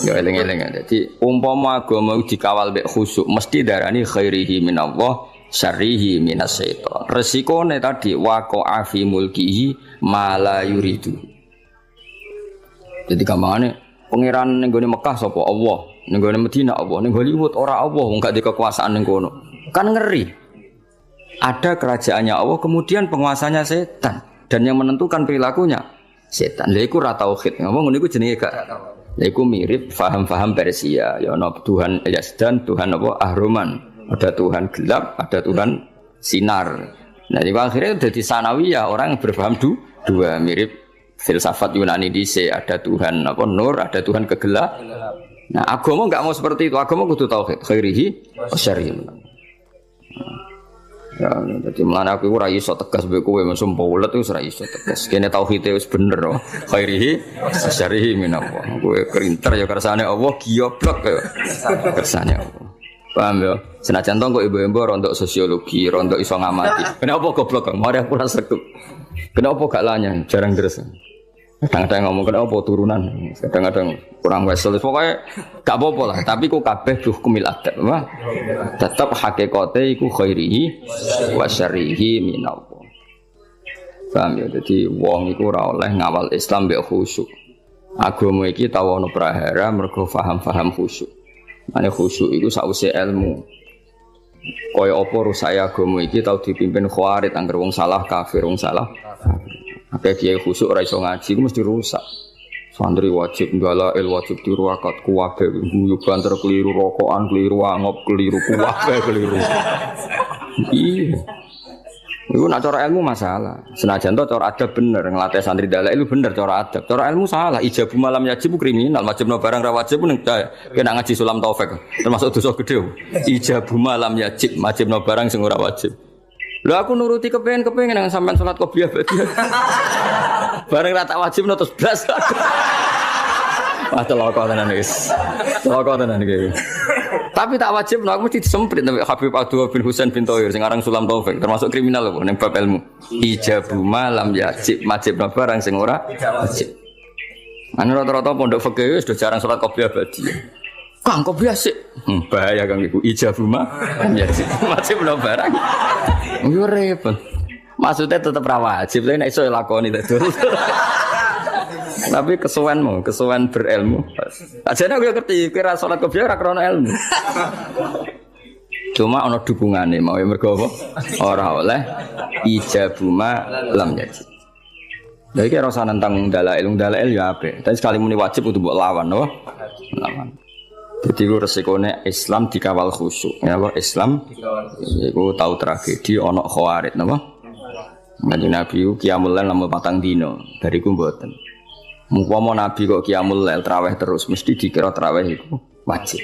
Ya eling-eling. Dadi umpama agama dikawal mek khusyuk mesti darani khairihi minallah, syarrihi minasyaiton. Resikone tadi waqa'a fi mulkihi ma la yuridu. Jadi gampangane pangeran ning gone Mekah sapa Allah, ning gone Madinah Allah, ning Hollywood ora Allah, wong gak di kekuasaan ning kono. Kan ngeri. Ada kerajaannya Allah kemudian penguasanya setan dan yang menentukan perilakunya setan. Lha iku ra tauhid. Ngomong ngene iku jenenge gak. Lha iku mirip faham-faham Persia. Ya ana Tuhan Yazdan, Tuhan apa Ahroman. Ada Tuhan gelap, ada Tuhan sinar. Nah, di akhirnya jadi sanawiyah orang yang berpaham dua mirip filsafat Yunani dhisik, ada Tuhan apa nur, ada Tuhan kegelap. Nah, agama enggak mau seperti itu. Agama kudu tauhid, khairihi wa syarrihi. Ya, jadi mulane aku ora iso tegas mbek kowe mesum paulet wis ora iso tegas. Kene tauhid wis bener kok. Khairihi wa syarrihi minallah. Kowe kerinter ya kersane Allah, gioblok ya kersane Allah. Paham ya? Senajan to kok ibu-ibu rontok sosiologi, rontok iso ngamati. Kenapa goblok kok? Mari aku ora sregep. Kenapa gak lanyah? Jarang deres. Kadang-kadang ngomong kenapa turunan, kadang-kadang kurang wesel. Pokoknya gak apa-apa lah. Tapi ku kabeh hukumil adab, wah. Tetap hakikate iku khairihi wa syarrihi minallah. Paham ya? Jadi wong iku ora oleh ngawal Islam mbek khusyuk. Agama iki tau ana prahara mergo paham-paham khusyuk. Mane khusyuk iku sakwise ilmu. Kaya apa rusake agama iki tau dipimpin khawarit angger wong salah kafir, wong salah. Akeh kiai khusyuk ora iso ngaji ku mesti rusak. Santri wajib ngalail wajib tiru akad kuwabe guyu banter keliru rokokan keliru angop keliru kuwabe keliru. Iya. Iku nak cara ilmu masalah. Senajan to cara adab bener, ngelatih santri dalek itu bener cara adab. Cara ilmu salah. Ijabu malam yajib kriminal, wajibno barang ra wajib ning kena ngaji sulam taufik. Termasuk dosa gede. Ijabu malam yajib, wajibno barang sing ora wajib. Lho aku nuruti kepengin nang sampean salat qobliyah badiah. Bareng ra tak wajibno terus blas. Wah celaka tenan wis. Celaka tenan iki. Tapi tak wajib aku mesti disemprit sampai Habib Abdul bin Husain bin Thohir sing aran Sulam Taufik termasuk kriminal lho ning bab ilmu. Ijabu malam yajib wajibno barang sing ora wajib. Anu rata-rata pondok fikih wis do jarang salat qobliyah badiah. Kang qobliyah sik. Bahaya Kang iku ijabu malam yajib wajibno barang. Yo repot. Maksudnya tetap ra wajib, tapi nek iso lakoni terus. Tapi kesuwen berilmu. Ajane aku ngerti kira salat qobliyah ora krana ilmu. Cuma ana dukungane mau mergo apa? Ora oleh ijabu ma lam yajib. Lha iki ora usah nentang dalail ya apik. Tapi sekali muni wajib kudu mbok lawan, napa? Lawan. Jadi itu resikone Islam dikawal khusyuk. Ya apa Islam? Iku tahu tragedi ana Khawarij, napa? Kanjeng Nabi ku qiyamul lail lamun 4 dina, bariku mboten. Mumpama Nabi kok qiyamul lail traweh terus mesti dikira traweh iku wajib.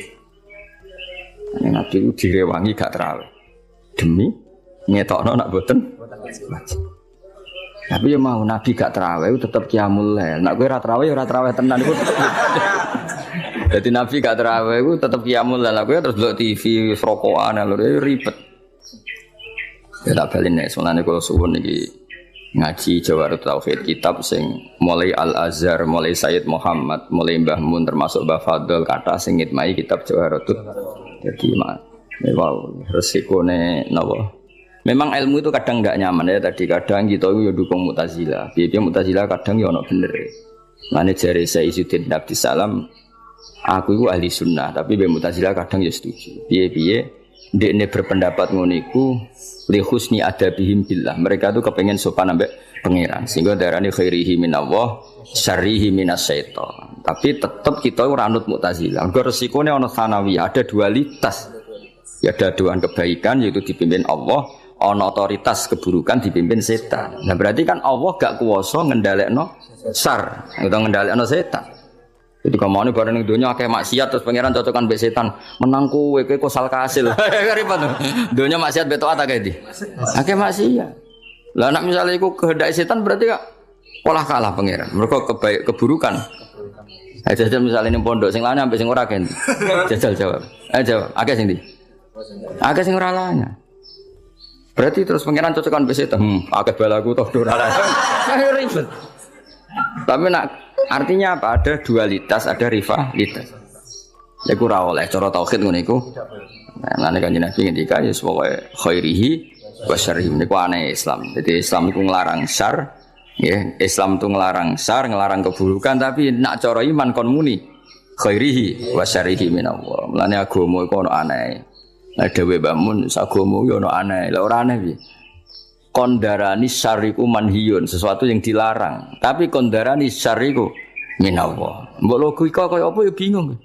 Nabi ku direwangi gak traweh. Demi ngetokno nak mboten wajib. Tapi ya mau Nabi gak traweh tetep qiyamul lail. Nek kowe ora traweh ya ora traweh tenan iku. Dadi Nabi gak traweh iku tetep qiyamul lail. Kowe terus delok TV rokokan lho ribet. Ya tak balen nek sunane kula suwun iki ngaji Jawarut Tauhid kitab sing mulai Al-Azhar, mulai Sayyid Muhammad, mulai Mbah Mun termasuk Mbah Fadl kata sing ngitmai kitab Jawarut. Jadi wow resikone napa? Memang ilmu itu kadang enggak nyaman ya tadi kadang kita itu ya dukung Mu'tazilah. Piye Mu'tazilah kadang ya ono bener. Mane jare Sayyidina Abdissalam aku itu ahli sunnah tapi be Mu'tazilah kadang ya setuju. Piye-piye ndekne berpendapat ngono iku li husni adabihim billah. Mereka tuh kepengen sopan ambek pangeran. Sehingga darani khairihi minallah, syarrihi minasyaiton. Tapi tetap kita ora anut Mu'tazilah. Mergo resikone ana sanawiyah, ada dualitas. Ya ada dua kebaikan yaitu dipimpin Allah, ana otoritas keburukan dipimpin setan. Nah berarti kan Allah gak kuwasa ngendhalekno syar, utawa ngendhalekno setan. Jadi kamane bareng ning donya akeh maksiat terus pangeran cocokan mbek setan. Menang kowe kosal kasil. Ribet. Donya maksiat beto ata kae di. Akeh maksiat. Lah nek misale iku kehendak setan berarti kok olah kalah pangeran. Mergo keburukan. Jajal misale ning pondok sing lane ambek sing ora gen. Jajal jawab. Jawab. Akeh sing ndi? Akeh sing ora lane. Berarti terus pangeran cocokan mbek setan. Akeh balaku toh ora lane. Ribet. Tapi nak artinya apa? Ada dualitas, ada rivalitas. Iku ora oleh cara tauhid ngono iku. Nah, nek kanjeng Nabi ngendika ya pokoke khairihi wa syarrihi niku aneh Islam. Jadi Islam iku nglarang syar, nggih. Islam itu nglarang syar, nglarang keburukan tapi nak cara iman kon muni khairihi wa syarrihi minallah. Mulane agama iku ono aneh. Nek dhewe bangun agama yo ono aneh. Lah ora aneh piye? Kondarani syariku manhiyun sesuatu yang dilarang tapi kondarani syariku minallah mbok logika kaya apa ya bingung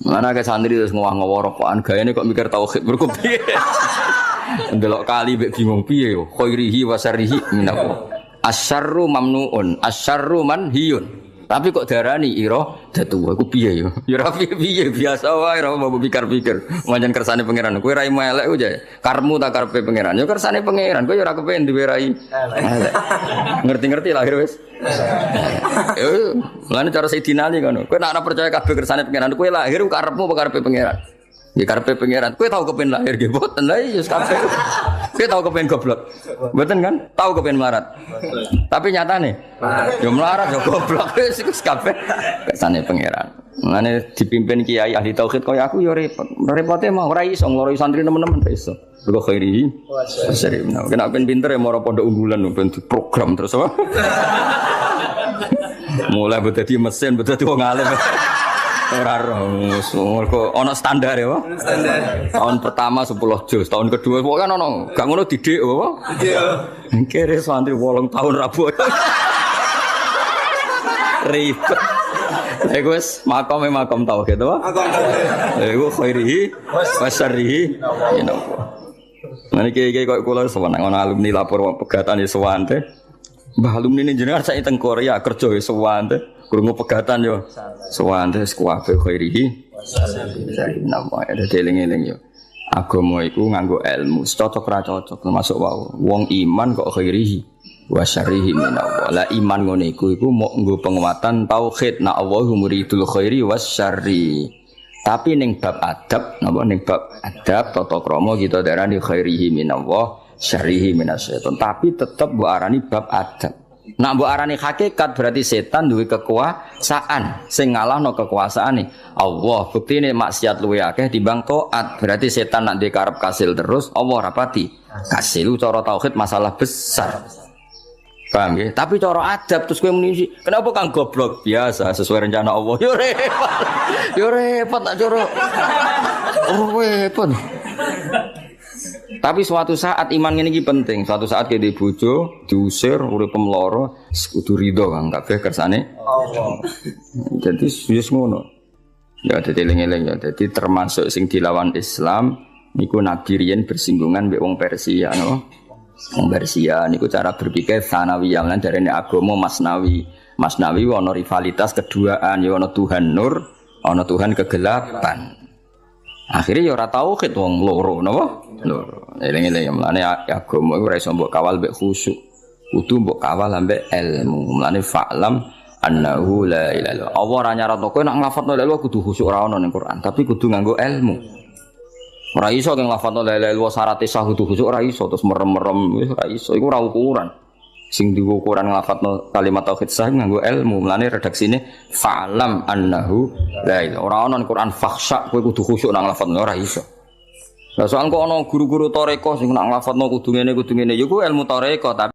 mana ke santri terus ngowah-ngowah rokokan gayane kok mikir tauhid mergo piye ndelok kali mek bingung piye yo khairihi wa syarrihi minallah asyarru mamnuun asyarru manhiyun tapi kok darani ira datu aku piye yo ya ora piye biasa wae ora mau pikir-pikir pancen kersane pangeran kowe ra imo elek aja karmu tak karepe pangeran yo kersane pangeran kowe yo ora kepen duwe rai elek ngerti-ngerti lahir wis yo lan cara Sayyidina Ali ngono kowe nek ora percaya kabeh kersane pangeran kowe lahir karepmu apa karepe pangeran ya karepe pangeran kowe tau kepen lahir nggih mboten lha iya kabeh kowe tau kepen goblok mboten kan tau kepen melarat tapi nyatane yo melarat yo goblok wis kabeh kersane pangeran ngene dipimpin kiai ahli tauhid kaya aku yo repote mau ora iso ngloroi santri nemen-nemen iso mergo khairi sering kena ben pinter ya moro pondok unggulan ben program terus apa mulai dadi mesin dadi wong alim ora mergo ana standar ya, Pak. Standar. Tahun pertama 10 juz, tahun kedua kok kan ana gak ngono didik apa? Didik. Kere santri 8 tahun rabu. Ribet. Iku wis makom tauhid to, Pak. Makom tauhid. Iku khairihi wa syarrihi. Nanti kiai kok kula sowan ana alumni lapor pegatan ya sowan teh. Mbah alumni ini jenengan saya teng Korea kerja ya sowan teh. Krungu pegatan yo. Sowan teh kuwabe khairihi. Nama ada eling-eling yo. Agama iku nganggo ilmu, cocok ra cocok termasuk wau. Wong iman kok khairihi wa syarrihi minallah. La iman ngene iku mok nggo penguatan tauhid na Allahu muridul khairi was syarri. Tapi ning bab adab, napa ning bab adab tata krama kita darani khairihi minallah, syarrihi minasyaiton. Tapi tetep mbok arani bab adab. Nak mbok arani hakikat berarti setan duwe kekuasaan sing ngalahno kekuasaane Allah. Buktine maksiat luwe akeh timbang taat. Berarti setan nak dikarep kasil terus Allah rapati. Kasil cara tauhid masalah besar. Paham ya? Tapi cara adab terus kowe muni kenapa kang goblok biasa sesuai rencana Allah. Yo repot. Yo repot tak cara. Oh repot. Tapi suatu saat iman ini penting. Suatu saat kita bojo diusir urip pemloro kudu ridho Kang kabeh kersane Allah. Jadi wis ngono. Ya dadi eling-eling ya. Dadi termasuk sing dilawan Islam niku Nabi riyen bersinggungan mbek wong Persia no. Wong Persia niku cara berpikir sanawiyah lan darene agama Masnawi. Masnawi ana rivalitas keduaan ya ana Tuhan nur, ana Tuhan kegelapan. Akhirnya ya ora tauhid wong loro napa? Loro. Eling-eling mlane agama iku ora iso mbok kawal mbek khusyuk. Kudu mbok kawal ambek ilmu. Mlane fa'lam annahu la ilaha illallah. Allah ora nyaratno kowe nek nglafadzno la ilaha kudu khusyuk ora ono ning Quran, tapi kudu nganggo ilmu. Ora iso kang nglafadzno la ilaha illallah syarat sah kudu khusyuk ora iso terus merem-merem wis ora iso. Iku ora ukuran. Sing diukuran nglafadzno kalimat tauhid sah nganggo ilmu. Mlane redaksine fa'lam annahu la ilaha. Ora ono ning Quran fakhsha kowe kudu khusyuk nang nglafadzno ora iso. Lah soal kok ana guru-guru tarekah sing nak nglafadzno kudu ngene ya ku ilmu tarekah tapi